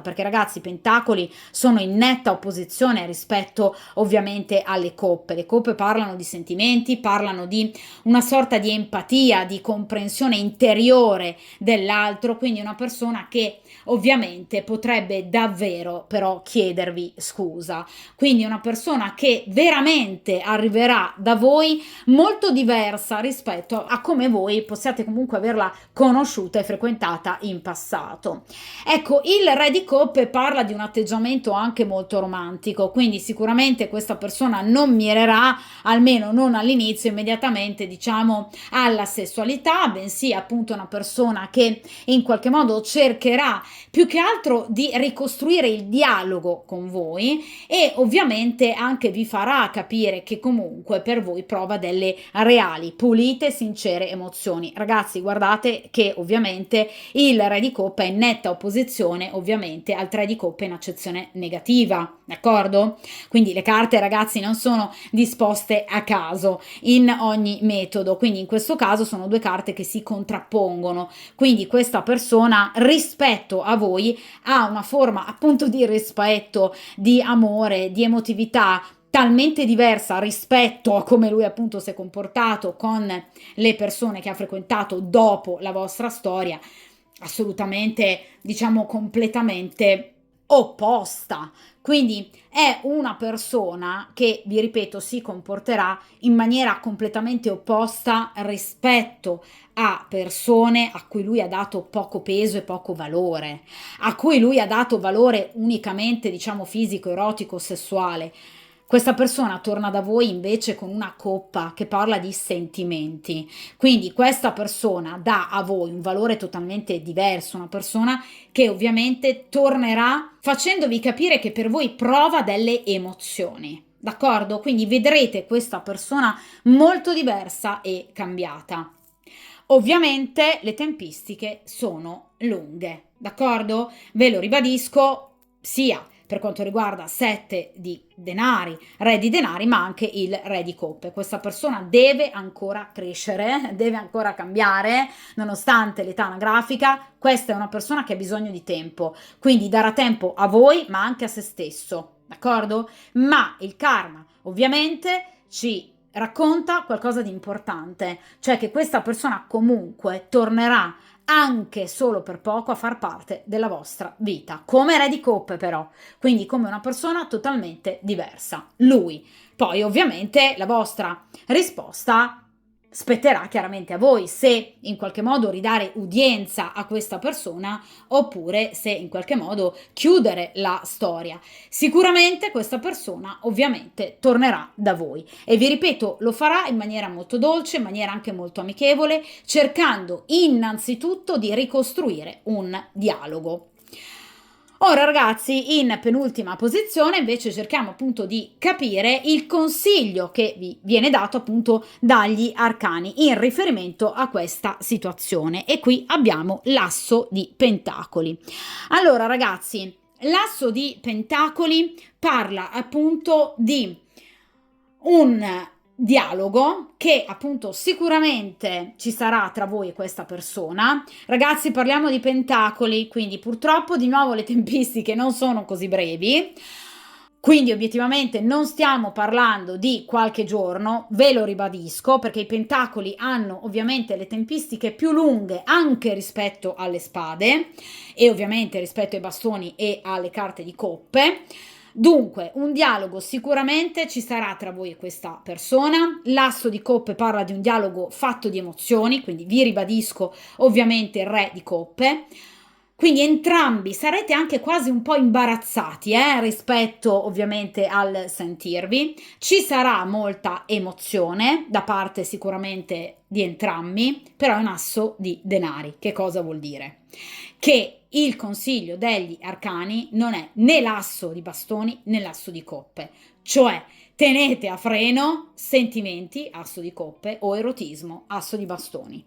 perché ragazzi, i pentacoli sono in netta opposizione rispetto ovviamente alle coppe. Le coppe parlano di sentimenti, parlano di una sorta di empatia, di comprensione interiore dell'altro, quindi una persona che ovviamente potrebbe davvero però chiedervi scusa, quindi una persona che veramente arriverà da voi molto diversa rispetto a come voi possiate comunque averla conosciuta e frequentata in passato. Ecco, il re di coppe parla di un atteggiamento anche molto romantico, quindi sicuramente questa persona non mirerà, almeno non all'inizio, immediatamente, diciamo, alla sessualità, bensì appunto una persona che in qualche modo cercherà più che altro di ricostruire il dialogo con voi e ovviamente anche vi farà capire che comunque per voi prova delle reali, pulite, sincere emozioni. Ragazzi, guardate che ovviamente il re di coppa è in netta opposizione ovviamente al 3 di coppa in accezione negativa, d'accordo? Quindi le carte, ragazzi, non sono disposte a caso in ogni metodo, quindi in questo caso sono 2 carte che si contrappongono, quindi questa persona rispetto a voi ha una forma appunto di rispetto, di amore, di emotività talmente diversa rispetto a come lui appunto si è comportato con le persone che ha frequentato dopo la vostra storia, assolutamente, diciamo, completamente opposta. Quindi è una persona che, vi ripeto, si comporterà in maniera completamente opposta rispetto a persone a cui lui ha dato poco peso e poco valore, a cui lui ha dato valore unicamente, diciamo, fisico, erotico, sessuale. Questa persona torna da voi invece con una coppa che parla di sentimenti. Quindi questa persona dà a voi un valore totalmente diverso, una persona che ovviamente tornerà facendovi capire che per voi prova delle emozioni. D'accordo? Quindi vedrete questa persona molto diversa e cambiata. Ovviamente le tempistiche sono lunghe, d'accordo? Ve lo ribadisco, sia per quanto riguarda 7 di denari, re di denari, ma anche il re di coppe. Questa persona deve ancora crescere, deve ancora cambiare, nonostante l'età anagrafica. Questa è una persona che ha bisogno di tempo, quindi darà tempo a voi, ma anche a se stesso, d'accordo? Ma il karma, ovviamente, ci racconta qualcosa di importante, cioè che questa persona comunque tornerà anche solo per poco a far parte della vostra vita, come re di coppe però, quindi come una persona totalmente diversa, lui. Poi ovviamente la vostra risposta spetterà chiaramente a voi se in qualche modo ridare udienza a questa persona oppure se in qualche modo chiudere la storia. Sicuramente questa persona ovviamente tornerà da voi e vi ripeto, lo farà in maniera molto dolce, in maniera anche molto amichevole, cercando innanzitutto di ricostruire un dialogo. Ora ragazzi, in penultima posizione invece cerchiamo appunto di capire il consiglio che vi viene dato appunto dagli arcani in riferimento a questa situazione e qui abbiamo l'asso di pentacoli. Allora ragazzi, l'asso di pentacoli parla appunto di un dialogo che appunto sicuramente ci sarà tra voi e questa persona. Ragazzi, parliamo di pentacoli, quindi purtroppo di nuovo le tempistiche non sono così brevi. Quindi obiettivamente non stiamo parlando di qualche giorno, ve lo ribadisco, perché i pentacoli hanno ovviamente le tempistiche più lunghe anche rispetto alle spade e ovviamente rispetto ai bastoni e alle carte di coppe. Dunque, un dialogo sicuramente ci sarà tra voi e questa persona. L'asso di coppe parla di un dialogo fatto di emozioni, quindi vi ribadisco ovviamente il re di coppe. Quindi entrambi sarete anche quasi un po' imbarazzati rispetto ovviamente al sentirvi. Ci sarà molta emozione da parte sicuramente di entrambi, però è un asso di denari. Che cosa vuol dire? Che il consiglio degli arcani non è né l'asso di bastoni né l'asso di coppe, cioè tenete a freno sentimenti, asso di coppe, o erotismo, asso di bastoni.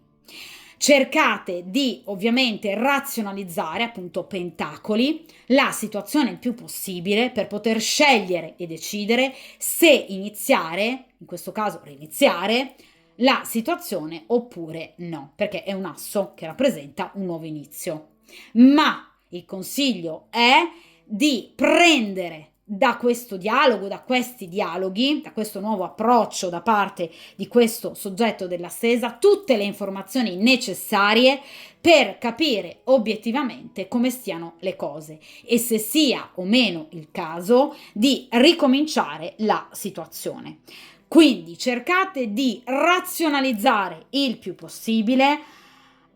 Cercate di ovviamente razionalizzare, appunto pentacoli, la situazione il più possibile per poter scegliere e decidere se iniziare, in questo caso riniziare, la situazione oppure no, perché è un asso che rappresenta un nuovo inizio. Ma il consiglio è di prendere da questo dialogo, da questi dialoghi, da questo nuovo approccio da parte di questo soggetto della stesa, tutte le informazioni necessarie per capire obiettivamente come stiano le cose e se sia o meno il caso di ricominciare la situazione. Quindi cercate di razionalizzare il più possibile,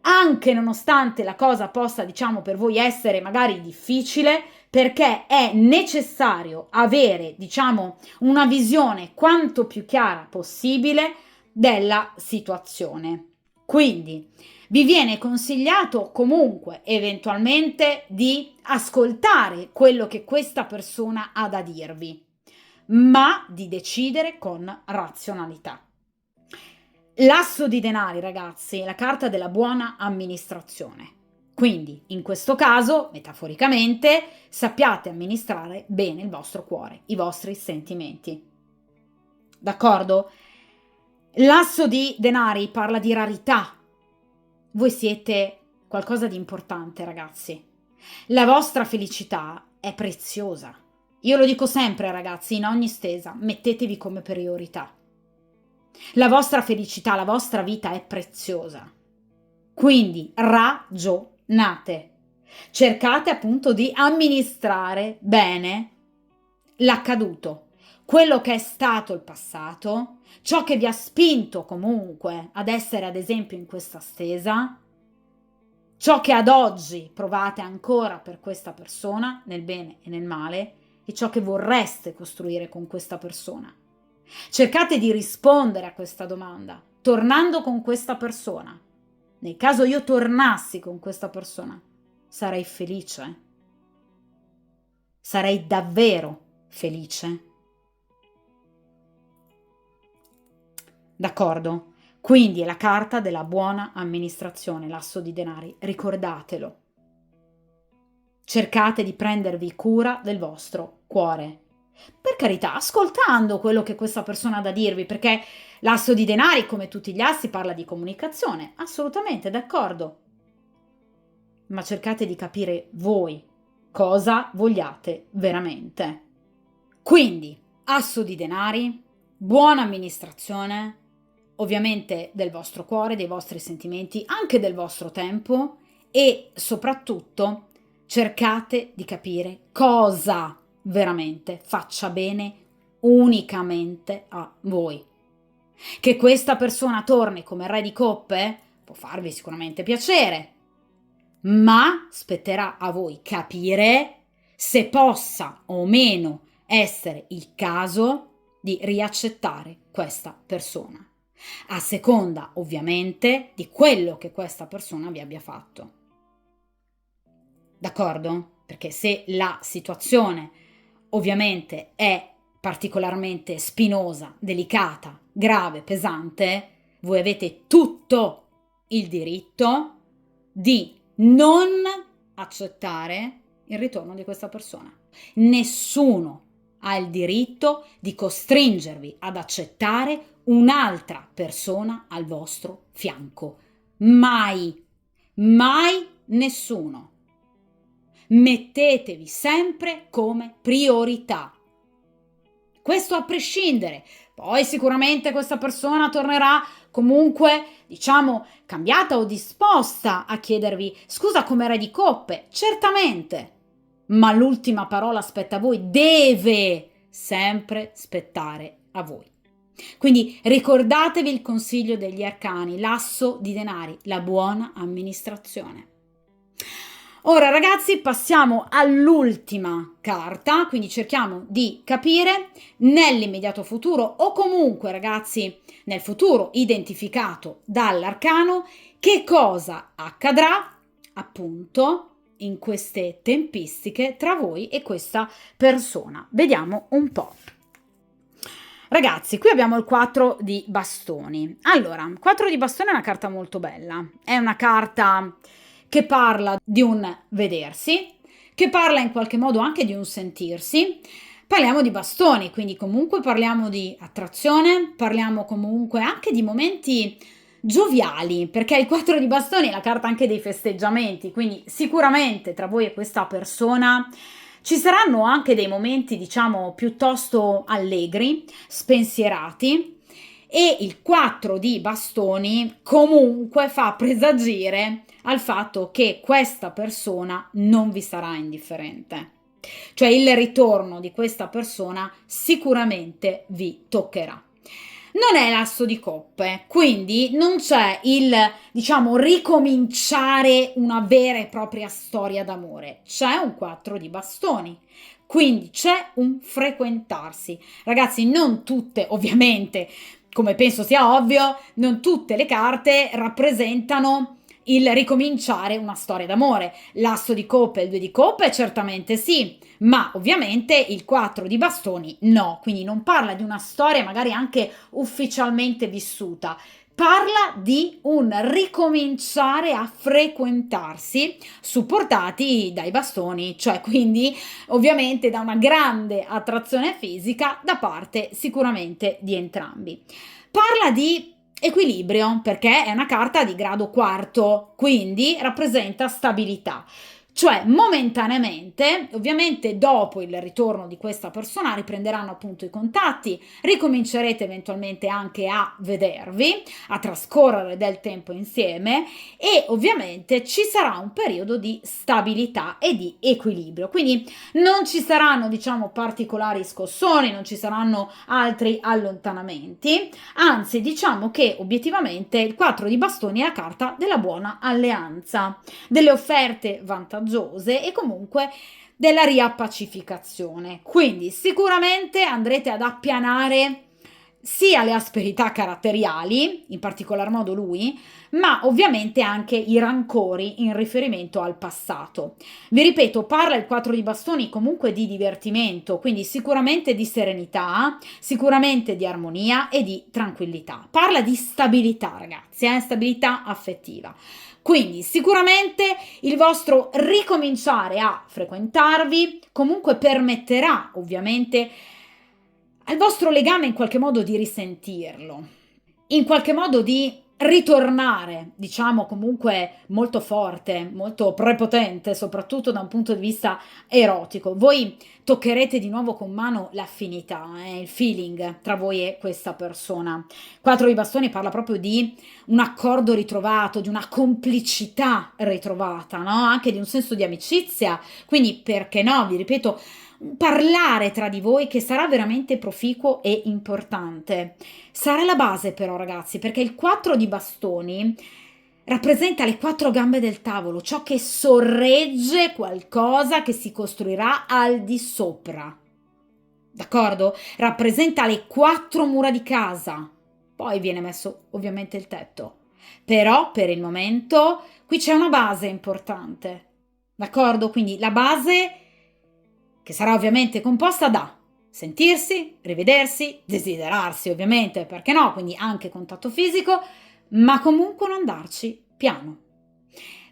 anche nonostante la cosa possa, diciamo, per voi essere magari difficile, perché è necessario avere, diciamo, una visione quanto più chiara possibile della situazione. Quindi vi viene consigliato comunque eventualmente di ascoltare quello che questa persona ha da dirvi, ma di decidere con razionalità. L'asso di denari, ragazzi, è la carta della buona amministrazione. Quindi, in questo caso, metaforicamente, sappiate amministrare bene il vostro cuore, i vostri sentimenti. D'accordo? L'asso di denari parla di rarità. Voi siete qualcosa di importante, ragazzi. La vostra felicità è preziosa. Io lo dico sempre, ragazzi, in ogni stesa, mettetevi come priorità. La vostra felicità, la vostra vita è preziosa. Quindi ragionate. Cercate appunto di amministrare bene l'accaduto, quello che è stato il passato, ciò che vi ha spinto comunque ad essere ad esempio in questa stesa, ciò che ad oggi provate ancora per questa persona, nel bene e nel male, e ciò che vorreste costruire con questa persona. Cercate di rispondere a questa domanda, tornando con questa persona. Nel caso io tornassi con questa persona, sarei felice? Sarei davvero felice? D'accordo? Quindi è la carta della buona amministrazione, l'asso di denari, ricordatelo. Cercate di prendervi cura del vostro cuore. Per carità, ascoltando quello che questa persona ha da dirvi, perché l'asso di denari, come tutti gli assi, parla di comunicazione, assolutamente d'accordo. Ma cercate di capire voi cosa vogliate veramente. Quindi, asso di denari, buona amministrazione, ovviamente del vostro cuore, dei vostri sentimenti, anche del vostro tempo e soprattutto cercate di capire cosa veramente faccia bene unicamente a voi. Che questa persona torni come re di coppe può farvi sicuramente piacere, ma spetterà a voi capire se possa o meno essere il caso di riaccettare questa persona, a seconda ovviamente di quello che questa persona vi abbia fatto. D'accordo? Perché se la situazione ovviamente è particolarmente spinosa, delicata, grave, pesante, voi avete tutto il diritto di non accettare il ritorno di questa persona. Nessuno ha il diritto di costringervi ad accettare un'altra persona al vostro fianco. Mai, mai nessuno. Mettetevi sempre come priorità. Questo a prescindere. Poi sicuramente questa persona tornerà comunque, diciamo, cambiata o disposta a chiedervi scusa come re di coppe, certamente. Ma l'ultima parola spetta a voi, deve sempre spettare a voi. Quindi ricordatevi il consiglio degli arcani, l'asso di denari, la buona amministrazione. Ora ragazzi passiamo all'ultima carta, quindi cerchiamo di capire nell'immediato futuro o comunque ragazzi nel futuro identificato dall'arcano che cosa accadrà appunto in queste tempistiche tra voi e questa persona. Vediamo un po'. Ragazzi, qui abbiamo il 4 di bastoni. Allora, 4 di bastoni è una carta molto bella, è una carta che parla di un vedersi, che parla in qualche modo anche di un sentirsi. Parliamo di bastoni, quindi comunque parliamo di attrazione, parliamo comunque anche di momenti gioviali, perché il 4 di bastoni è la carta anche dei festeggiamenti, quindi sicuramente tra voi e questa persona ci saranno anche dei momenti, diciamo, piuttosto allegri, spensierati, e il 4 di bastoni comunque fa presagire al fatto che questa persona non vi sarà indifferente. Cioè il ritorno di questa persona sicuramente vi toccherà. Non è l'asso di coppe, quindi non c'è il, diciamo, ricominciare una vera e propria storia d'amore. C'è un 4 di bastoni. Quindi c'è un frequentarsi. Ragazzi, non tutte, ovviamente, come penso sia ovvio, non tutte le carte rappresentano il ricominciare una storia d'amore. L'asso di coppe e il 2 di coppe certamente sì, ma ovviamente il 4 di bastoni no, quindi non parla di una storia magari anche ufficialmente vissuta. Parla di un ricominciare a frequentarsi supportati dai bastoni, cioè quindi ovviamente da una grande attrazione fisica da parte sicuramente di entrambi. Parla di equilibrio perché è una carta di grado quarto, quindi rappresenta stabilità. Cioè momentaneamente, ovviamente dopo il ritorno di questa persona riprenderanno appunto i contatti, ricomincerete eventualmente anche a vedervi, a trascorrere del tempo insieme e ovviamente ci sarà un periodo di stabilità e di equilibrio. Quindi non ci saranno, diciamo, particolari scossoni, non ci saranno altri allontanamenti, anzi diciamo che obiettivamente il 4 di bastoni è la carta della buona alleanza, delle offerte vantaggiose e comunque della riappacificazione. Quindi sicuramente andrete ad appianare sia le asperità caratteriali, in particolar modo lui, ma ovviamente anche i rancori in riferimento al passato. Vi ripeto, parla il 4 di bastoni comunque di divertimento, quindi sicuramente di serenità, sicuramente di armonia e di tranquillità. Parla di stabilità, ragazzi, stabilità affettiva. Quindi sicuramente il vostro ricominciare a frequentarvi comunque permetterà ovviamente al vostro legame in qualche modo di risentirlo, in qualche modo di ritornare, diciamo comunque molto forte, molto prepotente, soprattutto da un punto di vista erotico. Voi toccherete di nuovo con mano l'affinità, il feeling tra voi e questa persona. 4 di bastoni parla proprio di un accordo ritrovato, di una complicità ritrovata, no? Anche di un senso di amicizia, quindi perché no, vi ripeto, parlare tra di voi che sarà veramente proficuo e importante. Sarà la base però, ragazzi, perché il 4 di bastoni rappresenta le 4 gambe del tavolo, ciò che sorregge qualcosa che si costruirà al di sopra. D'accordo? Rappresenta le 4 mura di casa. Poi viene messo ovviamente il tetto. Però per il momento qui c'è una base importante. D'accordo? Quindi la base che sarà ovviamente composta da sentirsi, rivedersi, desiderarsi ovviamente, perché no? Quindi anche contatto fisico, ma comunque non darci piano.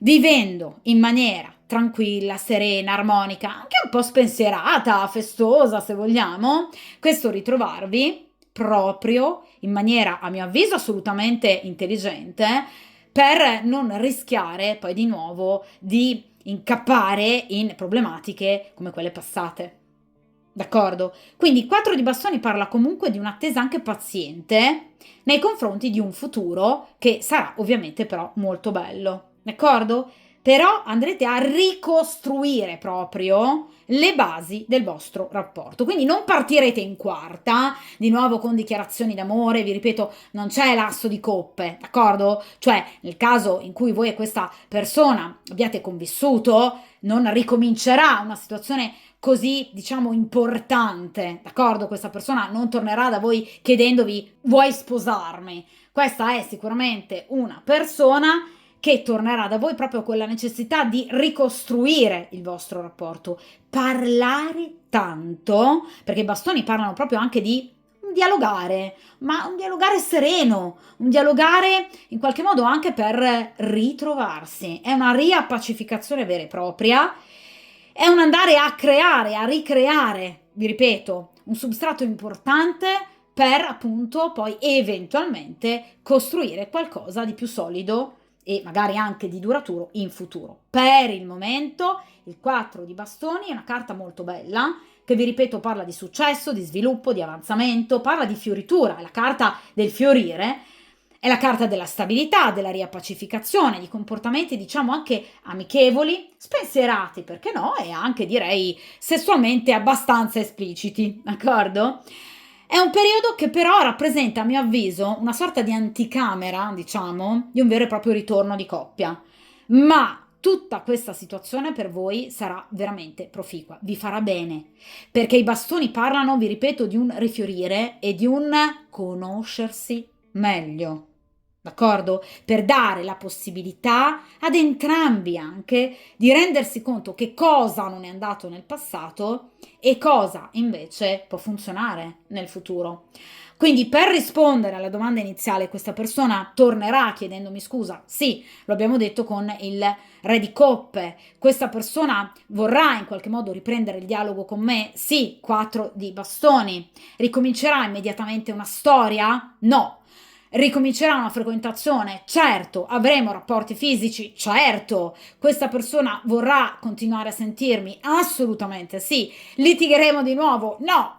Vivendo in maniera tranquilla, serena, armonica, anche un po' spensierata, festosa se vogliamo, questo ritrovarvi proprio in maniera, a mio avviso, assolutamente intelligente, per non rischiare poi di nuovo di incappare in problematiche come quelle passate. D'accordo? Quindi 4 di bastoni parla comunque di un'attesa anche paziente nei confronti di un futuro che sarà ovviamente però molto bello. D'accordo? Però andrete a ricostruire proprio le basi del vostro rapporto. Quindi non partirete in quarta, di nuovo con dichiarazioni d'amore, vi ripeto, non c'è l'asso di coppe, d'accordo? Cioè, nel caso in cui voi e questa persona abbiate convissuto, non ricomincerà una situazione così, diciamo, importante, d'accordo? Questa persona non tornerà da voi chiedendovi vuoi sposarmi. Questa è sicuramente una persona che tornerà da voi proprio con la necessità di ricostruire il vostro rapporto, parlare tanto, perché i bastoni parlano proprio anche di un dialogare, ma un dialogare sereno, un dialogare in qualche modo anche per ritrovarsi. È una riappacificazione vera e propria, è un andare a creare, a ricreare, vi ripeto, un substrato importante per appunto poi eventualmente costruire qualcosa di più solido e magari anche di duraturo in futuro. Per il momento il 4 di bastoni è una carta molto bella che, vi ripeto, parla di successo, di sviluppo, di avanzamento, parla di fioritura, è la carta del fiorire, è la carta della stabilità, della riappacificazione, di comportamenti diciamo anche amichevoli, spensierati, perché no, e anche direi sessualmente abbastanza espliciti, d'accordo? È un periodo che però rappresenta, a mio avviso, una sorta di anticamera, diciamo, di un vero e proprio ritorno di coppia. Ma tutta questa situazione per voi sarà veramente proficua, vi farà bene, perché i bastoni parlano, vi ripeto, di un rifiorire e di un conoscersi meglio. D'accordo? Per dare la possibilità ad entrambi anche di rendersi conto che cosa non è andato nel passato e cosa invece può funzionare nel futuro. Quindi per rispondere alla domanda iniziale, questa persona tornerà chiedendomi scusa? Sì, lo abbiamo detto con il re di coppe. Questa persona vorrà in qualche modo riprendere il dialogo con me? Sì, 4 di bastoni. Ricomincerà immediatamente una storia? No. Ricomincerà una frequentazione? Certo. Avremo rapporti fisici? Certo. Questa persona vorrà continuare a sentirmi? Assolutamente sì. Litigheremo di nuovo? No.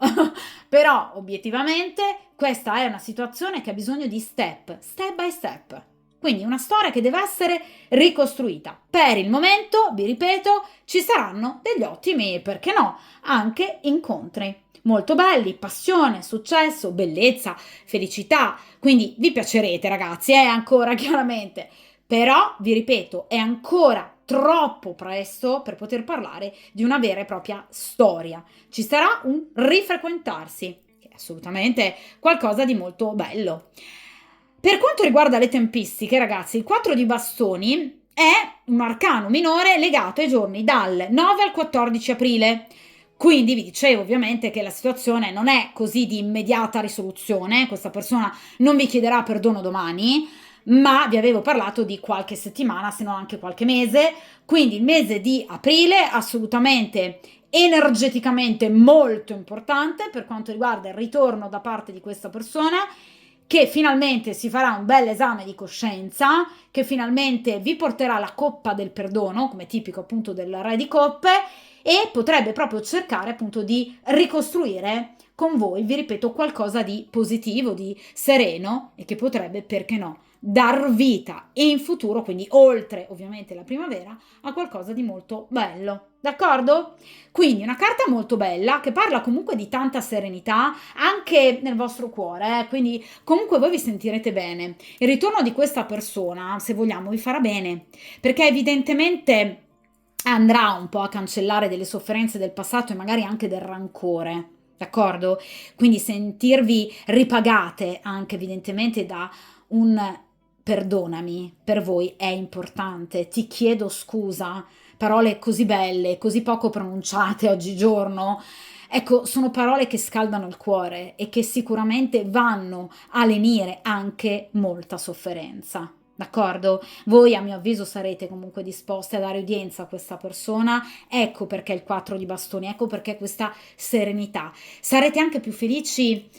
Però obiettivamente questa è una situazione che ha bisogno di step by step. Quindi una storia che deve essere ricostruita. Per il momento, vi ripeto, ci saranno degli ottimi, perché no, anche incontri molto belli, passione, successo, bellezza, felicità. Quindi vi piacerete, ragazzi, ancora chiaramente. Però, vi ripeto, è ancora troppo presto per poter parlare di una vera e propria storia. Ci sarà un rifrequentarsi, che è assolutamente qualcosa di molto bello. Per quanto riguarda le tempistiche, ragazzi, il 4 di bastoni è un arcano minore legato ai giorni dal 9 al 14 aprile. Quindi vi dicevo ovviamente che la situazione non è così di immediata risoluzione, questa persona non vi chiederà perdono domani, ma vi avevo parlato di qualche settimana, se non anche qualche mese, quindi il mese di aprile assolutamente energeticamente molto importante per quanto riguarda il ritorno da parte di questa persona, che finalmente si farà un bel esame di coscienza, che finalmente vi porterà la coppa del perdono, come tipico appunto del re di coppe, e potrebbe proprio cercare appunto di ricostruire con voi, vi ripeto, qualcosa di positivo, di sereno e che potrebbe, perché no, dar vita in futuro, quindi oltre ovviamente la primavera, a qualcosa di molto bello. D'accordo? Quindi una carta molto bella che parla comunque di tanta serenità anche nel vostro cuore, quindi comunque voi vi sentirete bene. Il ritorno di questa persona, se vogliamo, vi farà bene, perché evidentemente andrà un po' a cancellare delle sofferenze del passato e magari anche del rancore. D'accordo? Quindi sentirvi ripagate anche evidentemente da un perdonami per voi è importante, ti chiedo scusa, parole così belle, così poco pronunciate oggigiorno. Ecco, sono parole che scaldano il cuore e che sicuramente vanno a lenire anche molta sofferenza. D'accordo? Voi a mio avviso sarete comunque disposti a dare udienza a questa persona, ecco perché il 4 di bastoni, ecco perché questa serenità. Sarete anche più felici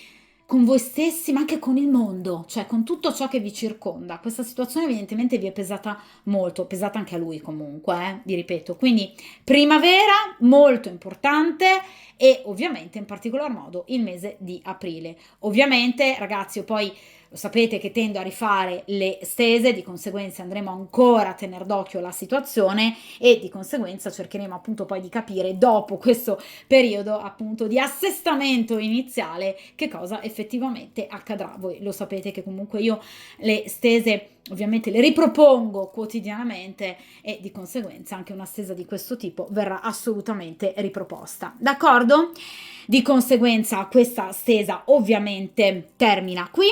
con voi stessi, ma anche con il mondo, cioè con tutto ciò che vi circonda. Questa situazione evidentemente vi è pesata molto, pesata anche a lui comunque, vi ripeto. Quindi primavera molto importante e ovviamente in particolar modo il mese di aprile. Ovviamente ragazzi, io poi lo sapete che tendo a rifare le stese, di conseguenza andremo ancora a tenere d'occhio la situazione e di conseguenza cercheremo appunto poi di capire dopo questo periodo appunto di assestamento iniziale che cosa effettivamente accadrà. Voi lo sapete che comunque io le stese ovviamente le ripropongo quotidianamente e di conseguenza anche una stesa di questo tipo verrà assolutamente riproposta. D'accordo? Di conseguenza questa stesa ovviamente termina qui.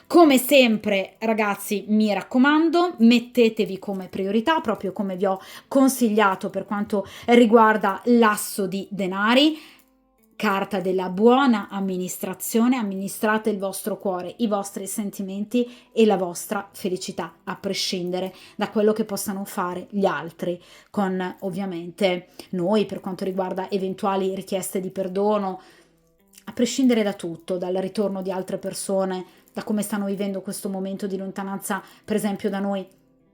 Come sempre ragazzi mi raccomando mettetevi come priorità proprio come vi ho consigliato per quanto riguarda l'asso di denari. Carta della buona amministrazione, amministrate il vostro cuore, i vostri sentimenti e la vostra felicità, a prescindere da quello che possano fare gli altri, con ovviamente noi per quanto riguarda eventuali richieste di perdono, a prescindere da tutto, dal ritorno di altre persone, da come stanno vivendo questo momento di lontananza, per esempio da noi.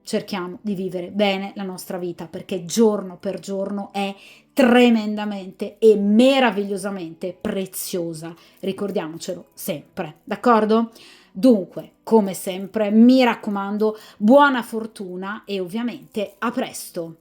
Cerchiamo di vivere bene la nostra vita perché giorno per giorno è tremendamente e meravigliosamente preziosa. Ricordiamocelo sempre, d'accordo? Dunque, come sempre, mi raccomando, buona fortuna e ovviamente a presto.